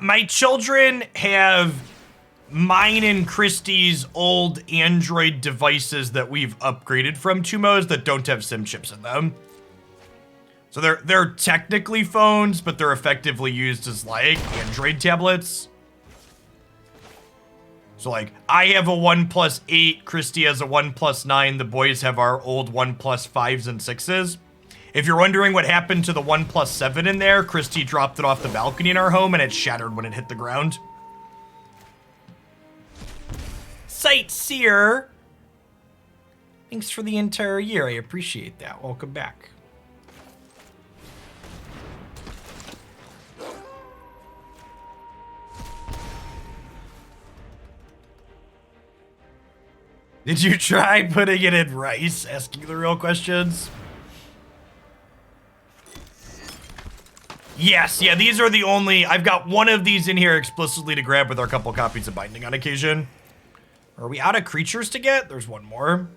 My children have mine and Christie's old Android devices that we've upgraded from 2mos that don't have SIM chips in them. So they're technically phones, but they're effectively used as like Android tablets. So like I have a OnePlus 8, Christy has a OnePlus 9, the boys have our old OnePlus 5s and 6s. If you're wondering what happened to the OnePlus 7 in there, Christy dropped it off the balcony in our home and it shattered when it hit the ground. Sightseer. Thanks for the entire year. I appreciate that. Welcome back. Did you try putting it in rice? Asking the real questions. Yes, yeah, these are the only... I've got one of these in here explicitly to grab with our couple copies of Binding on occasion. Are we out of creatures to get? There's one more.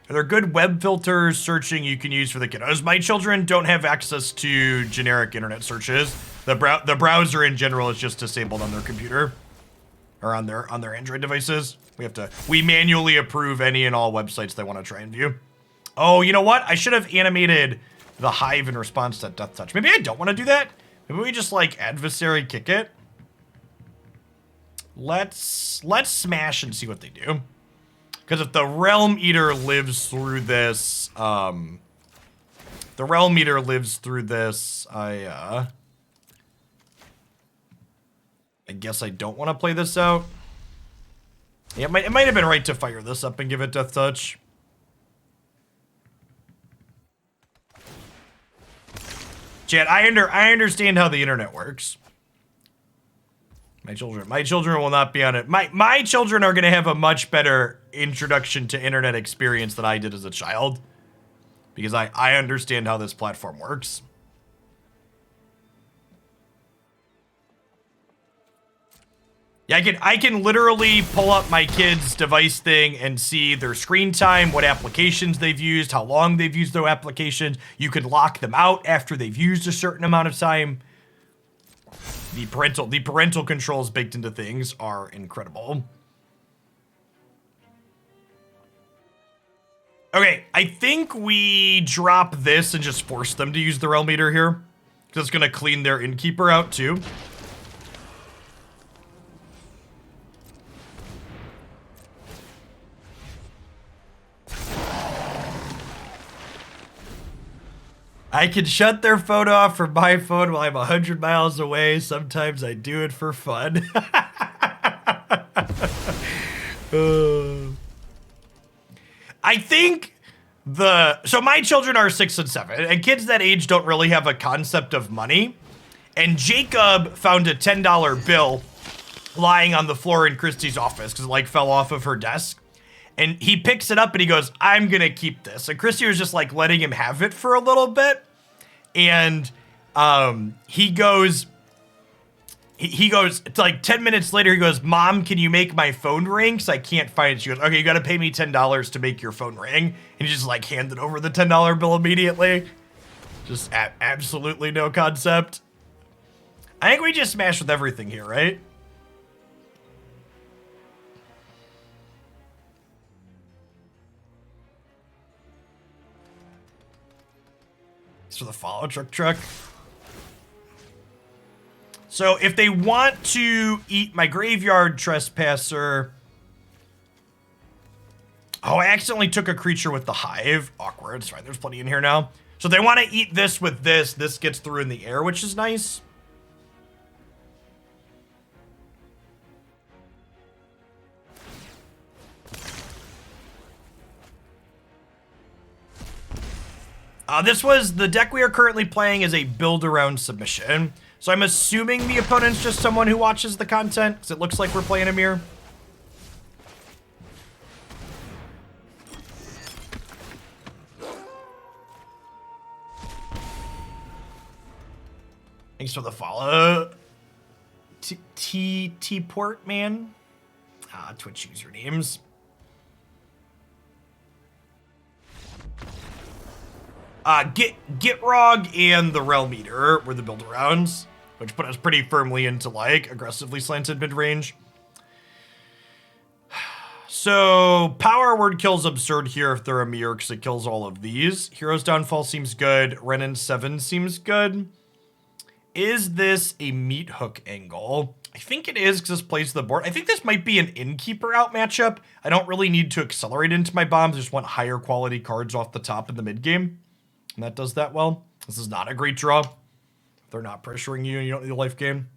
Are there good web filters searching you can use for the kiddos? My children don't have access to generic internet searches. The browser in general is just disabled on their computer. Or on their Android devices. We manually approve any and all websites they want to try and view. Oh, you know what? I should have animated the Hive in response to Death Touch. Maybe I don't want to do that. Maybe we just like adversary kick it. Let's smash and see what they do. Because if the Realm Eater lives through this, I guess I don't want to play this out. Yeah, it might have been right to fire this up and give it Death Touch. Chat, I understand how the internet works. My children will not be on it. My children are going to have a much better introduction to internet experience than I did as a child. Because I understand how this platform works. Yeah, I can literally pull up my kids' device thing and see their screen time, what applications they've used, how long they've used their applications. You can lock them out after they've used a certain amount of time. The parental controls baked into things are incredible. Okay, I think we drop this and just force them to use the Realm Eater here. Because it's going to clean their Innkeeper out too. I can shut their phone off from my phone while I'm 100 miles away. Sometimes I do it for fun. I think so my children are 6 and 7, and kids that age don't really have a concept of money. And Jacob found a $10 bill lying on the floor in Christy's office because it like fell off of her desk. And he picks it up and he goes, I'm going to keep this. And Christy was just like letting him have it for a little bit. And he goes, it's like 10 minutes later, he goes, Mom, can you make my phone ring? Because I can't find it. She goes, okay, you got to pay me $10 to make your phone ring. And he just like handed over the $10 bill immediately. Just absolutely no concept. I think we just smash with everything here, right? For the follow truck. So if they want to eat my Graveyard Trespasser, Oh, I accidentally took a creature with the Hive. Awkward. It's fine. There's plenty in here now. So they want to eat this with this. This gets through in the air, which is nice. The deck we are currently playing is a build around submission. So I'm assuming the opponent's just someone who watches the content, because it looks like we're playing a mirror. Thanks for the follow. T-Port man. Twitch usernames. Gitrog and the Realm Eater were the build arounds, which put us pretty firmly into like aggressively slanted mid range. So Power Word Kill's absurd here if they're a mirror because it kills all of these. Hero's Downfall seems good. Wrenn and Seven seems good. Is this a Meathook angle? I think it is because this plays the board. I think this might be an Innkeeper out matchup. I don't really need to accelerate into my bombs. I just want higher quality cards off the top in the mid game. And that does that well. This is not a great draw. They're not pressuring you and you don't need a life gain.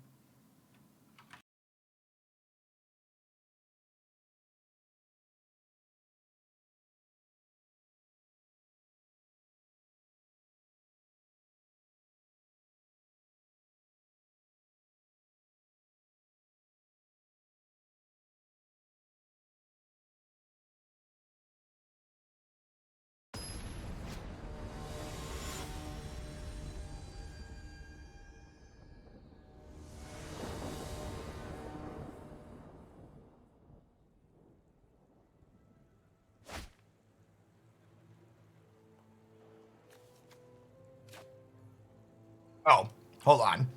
Oh, hold on.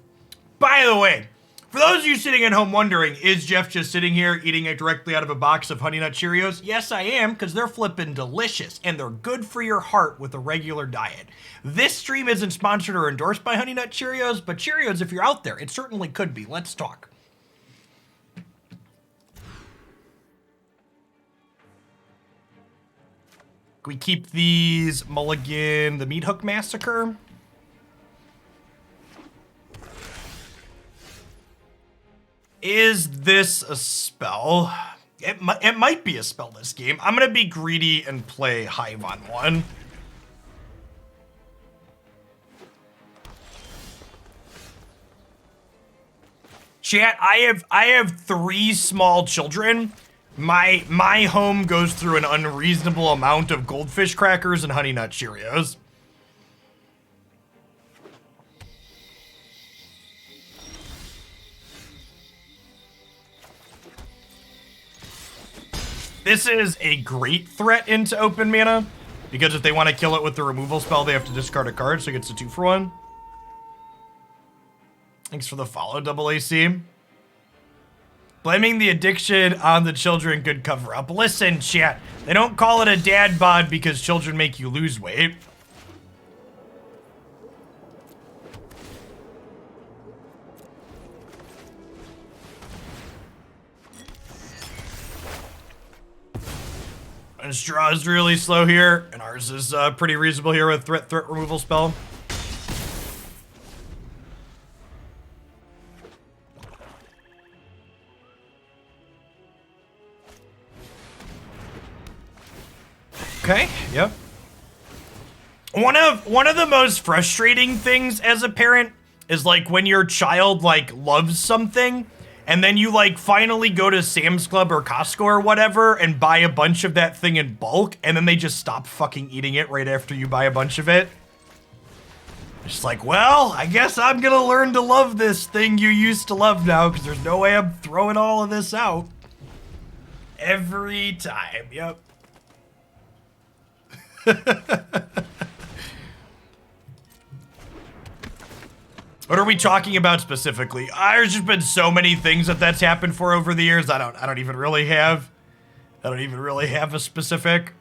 By the way, for those of you sitting at home wondering, is Jeff just sitting here eating it directly out of a box of Honey Nut Cheerios? Yes, I am, because they're flipping delicious, and they're good for your heart with a regular diet. This stream isn't sponsored or endorsed by Honey Nut Cheerios, but Cheerios, if you're out there, it certainly could be. Let's talk. We keep these mulligan, the Meathook Massacre. Is this a spell? It might be a spell this game. I'm going to be greedy and play Hive on one. Chat, I have 3 small children. My home goes through an unreasonable amount of goldfish crackers and Honey Nut Cheerios. This is a great threat into open mana, because if they want to kill it with the removal spell, they have to discard a card, so it gets a 2-for-1. Thanks for the follow, Double AC. Blaming the addiction on the children, good cover up. Listen, chat, they don't call it a dad bod because children make you lose weight. And Straw is really slow here, and ours is pretty reasonable here with threat removal spell. Okay, yep. One of the most frustrating things as a parent is like when your child like loves something and then you like finally go to Sam's Club or Costco or whatever and buy a bunch of that thing in bulk, and then they just stop fucking eating it right after you buy a bunch of it. It's like, well, I guess I'm gonna learn to love this thing you used to love now, because there's no way I'm throwing all of this out. Every time, yep. What are we talking about specifically? There's just been so many things that's happened for over the years. I don't even really have a specific.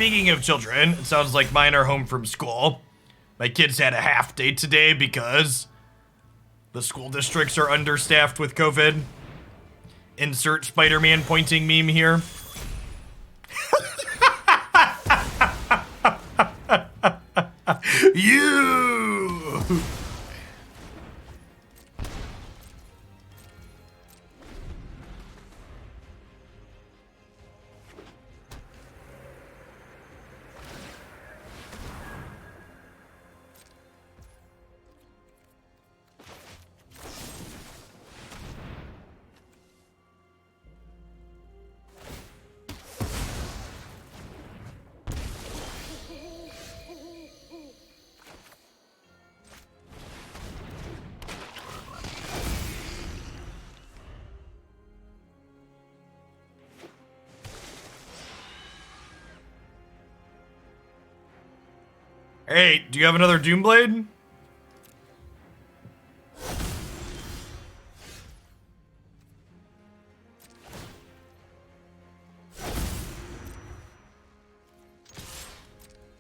Speaking of children, it sounds like mine are home from school. My kids had a half day today because the school districts are understaffed with COVID. Insert Spider-Man pointing meme here. You! Hey, do you have another Doomblade?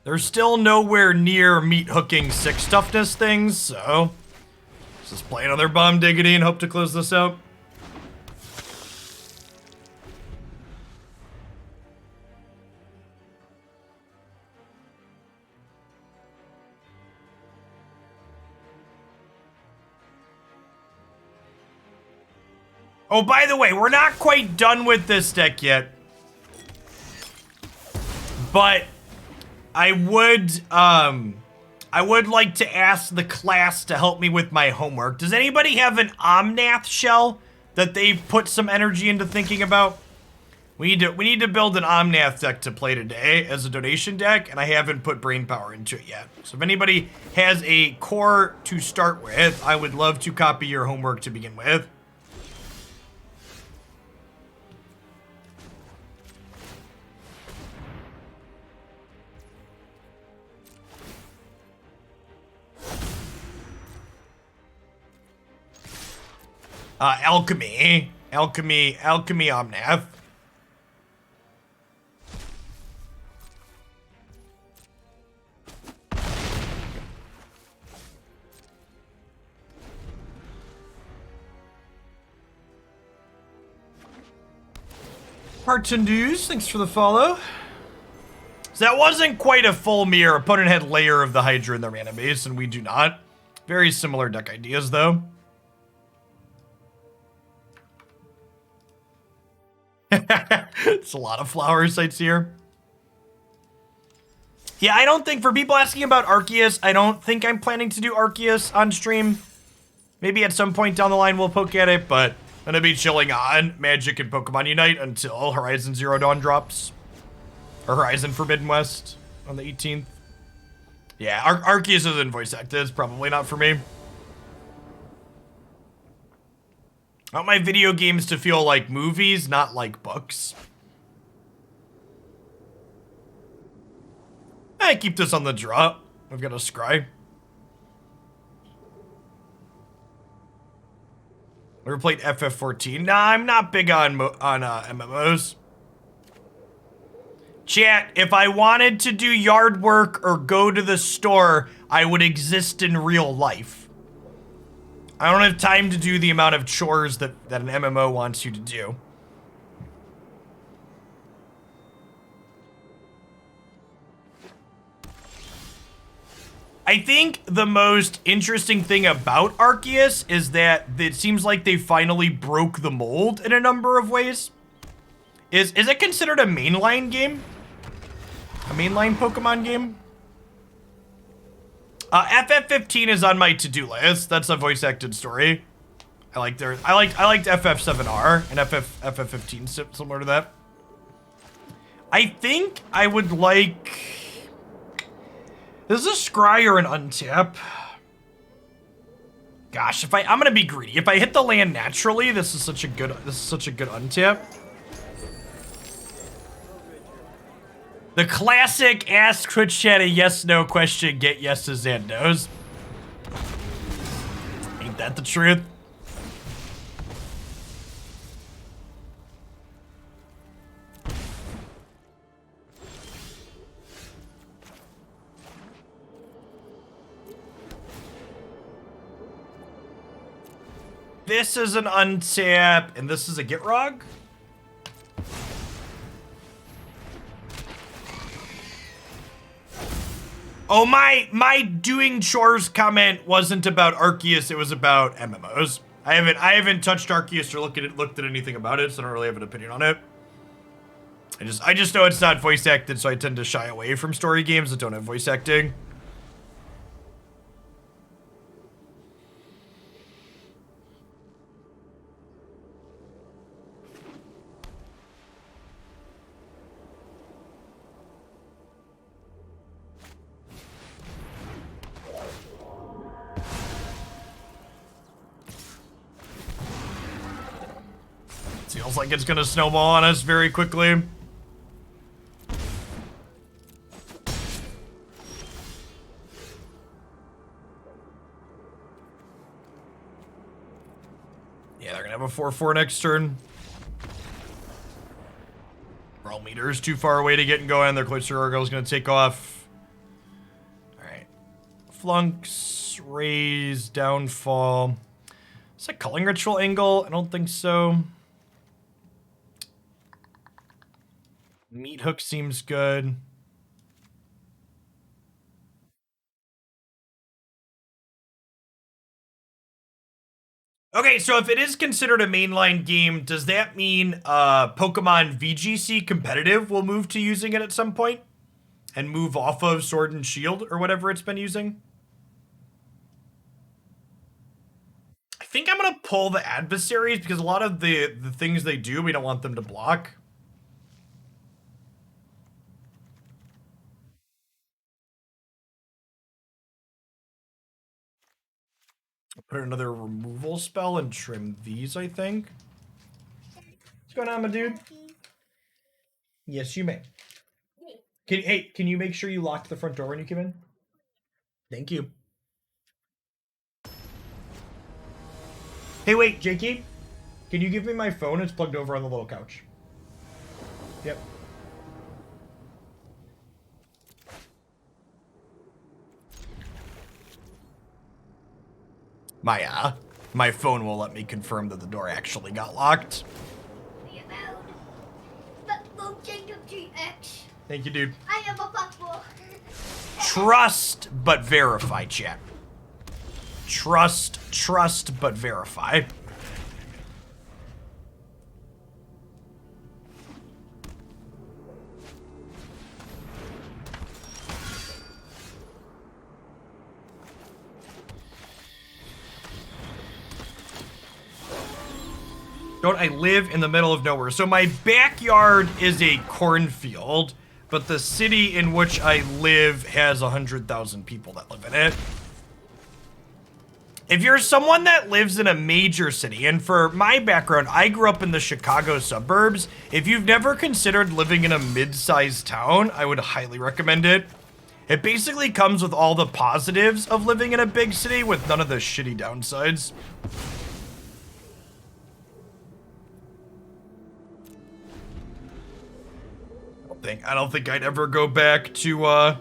They're still nowhere near meat hooking 6 toughness things, so let's just play another Bomb Diggity and hope to close this out. Oh, by the way, we're not quite done with this deck yet. But I would like to ask the class to help me with my homework. Does anybody have an Omnath shell that they've put some energy into thinking about? We need to build an Omnath deck to play today as a donation deck, and I haven't put brain power into it yet. So if anybody has a core to start with, I would love to copy your homework to begin with. Alchemy Omnath. Partendeuse, thanks for the follow. So that wasn't quite a full mirror. Opponent had Lair of the Hydra in their mana base, and we do not. Very similar deck ideas, though. It's a lot of flower sites here. Yeah, I don't think, for people asking about Arceus, I don't think I'm planning to do Arceus on stream. Maybe at some point down the line we'll poke at it, but I'm gonna be chilling on Magic and Pokemon Unite until Horizon Zero Dawn drops. Or Horizon Forbidden West on the 18th. Yeah, Arceus isn't voice acted. It's probably not for me. I want my video games to feel like movies, not like books. I keep this on the draw. I've got a scry. Ever played FF14? Nah, I'm not big on MMOs. Chat, if I wanted to do yard work or go to the store, I would exist in real life. I don't have time to do the amount of chores that an MMO wants you to do. I think the most interesting thing about Arceus is that it seems like they finally broke the mold in a number of ways. Is it considered a mainline game? A mainline Pokemon game? FF15 is on my to-do list. That's a voice-acted story. I liked FF7R and FF15 similar to that. I think I would like. This is a scry or an untap. Gosh, I'm gonna be greedy. If I hit the land naturally, this is such a good untap. The classic ask Twitch chat a yes/no question, get yeses and nos. Ain't that the truth? this is an untap, and this is a Gitrog? Oh, my doing chores comment wasn't about Arceus, it was about MMOs. I haven't touched Arceus or looked at anything about it, so I don't really have an opinion on it. I just know it's not voice acted, so I tend to shy away from story games that don't have voice acting. Feels like it's gonna snowball on us very quickly. Yeah, they're gonna have a 4/4 next turn. Brawl meter is too far away to get going. Their Cloister Gargoyle is gonna take off. Alright. Flunks, raise, downfall. Is that Culling Ritual angle? I don't think so. Meathook seems good. Okay, so if it is considered a mainline game, does that mean Pokemon VGC competitive will move to using it at some point? And move off of Sword and Shield or whatever it's been using? I think I'm gonna pull the adversaries because a lot of the things they do, we don't want them to block. Put another removal spell and trim these, I think. What's going on, my dude? Yes, you may. Can you make sure you lock the front door when you come in? Thank you. Hey, wait, Jakey. Can you give me my phone? It's plugged over on the little couch. Yep. My phone will let me confirm that the door actually got locked. Thank you, dude. I am a fuckboy. Trust but verify, chat. Trust but verify. Don't I live in the middle of nowhere? So my backyard is a cornfield, but the city in which I live has 100,000 people that live in it. If you're someone that lives in a major city, and for my background, I grew up in the Chicago suburbs. If you've never considered living in a mid-sized town, I would highly recommend it. It basically comes with all the positives of living in a big city with none of the shitty downsides. I don't think I'd ever go back to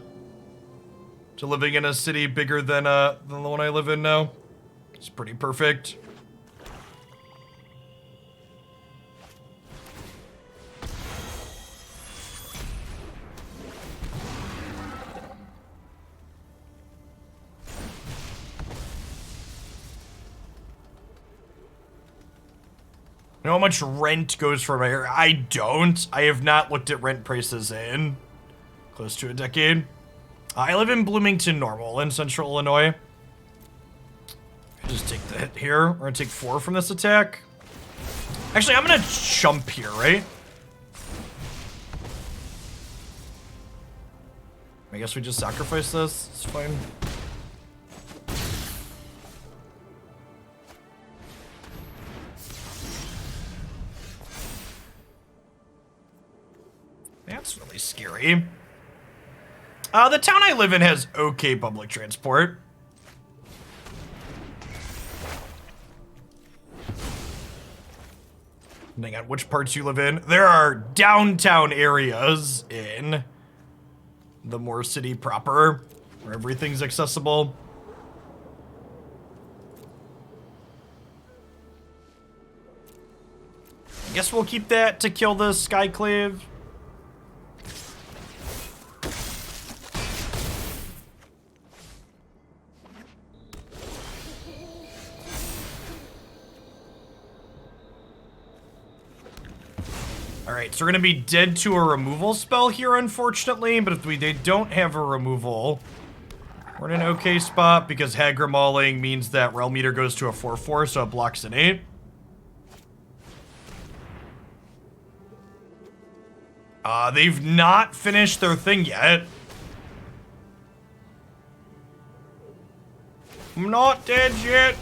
living in a city bigger than the one I live in now. It's pretty perfect. You know how much rent goes for my hair? I don't. I have not looked at rent prices in close to a decade. I live in Bloomington Normal in central Illinois. I just take the hit here. We're gonna take 4 from this attack. Actually, I'm gonna jump here, right? I guess we just sacrifice this. It's fine. That's really scary. The town I live in has okay public transport. Depending on which parts you live in. There are downtown areas in the more city proper where everything's accessible. Guess we'll keep that to kill the Skyclave. Alright, so we're gonna be dead to a removal spell here, unfortunately, but if they don't have a removal, we're in an okay spot because Hagra Mauling means that Realm Eater goes to a 4/4, so it blocks an 8. They've not finished their thing yet. I'm not dead yet.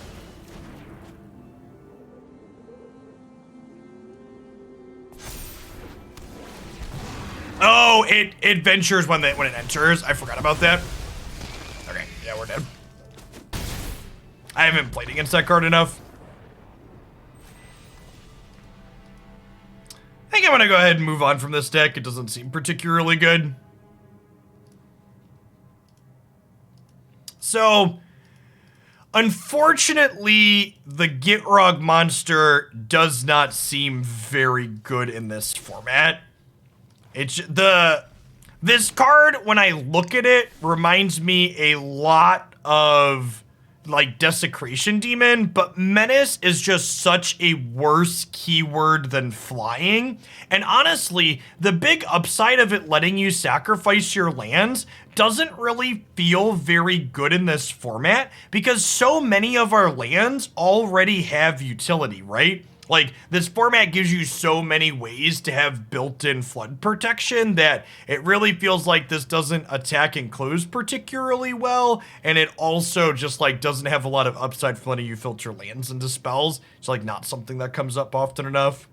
Oh, it ventures when it enters. I forgot about that. Okay, yeah, we're dead. I haven't played against that card enough. I think I'm gonna go ahead and move on from this deck. It doesn't seem particularly good. So, unfortunately, the Gitrog monster does not seem very good in this format. This card, when I look at it, reminds me a lot of like Desecration Demon, but Menace is just such a worse keyword than flying. And honestly, the big upside of it letting you sacrifice your lands doesn't really feel very good in this format because so many of our lands already have utility, right? Like, this format gives you so many ways to have built-in flood protection that it really feels like this doesn't attack and close particularly well, and it also just, like, doesn't have a lot of upside for letting you filter lands into spells. It's, like, not something that comes up often enough.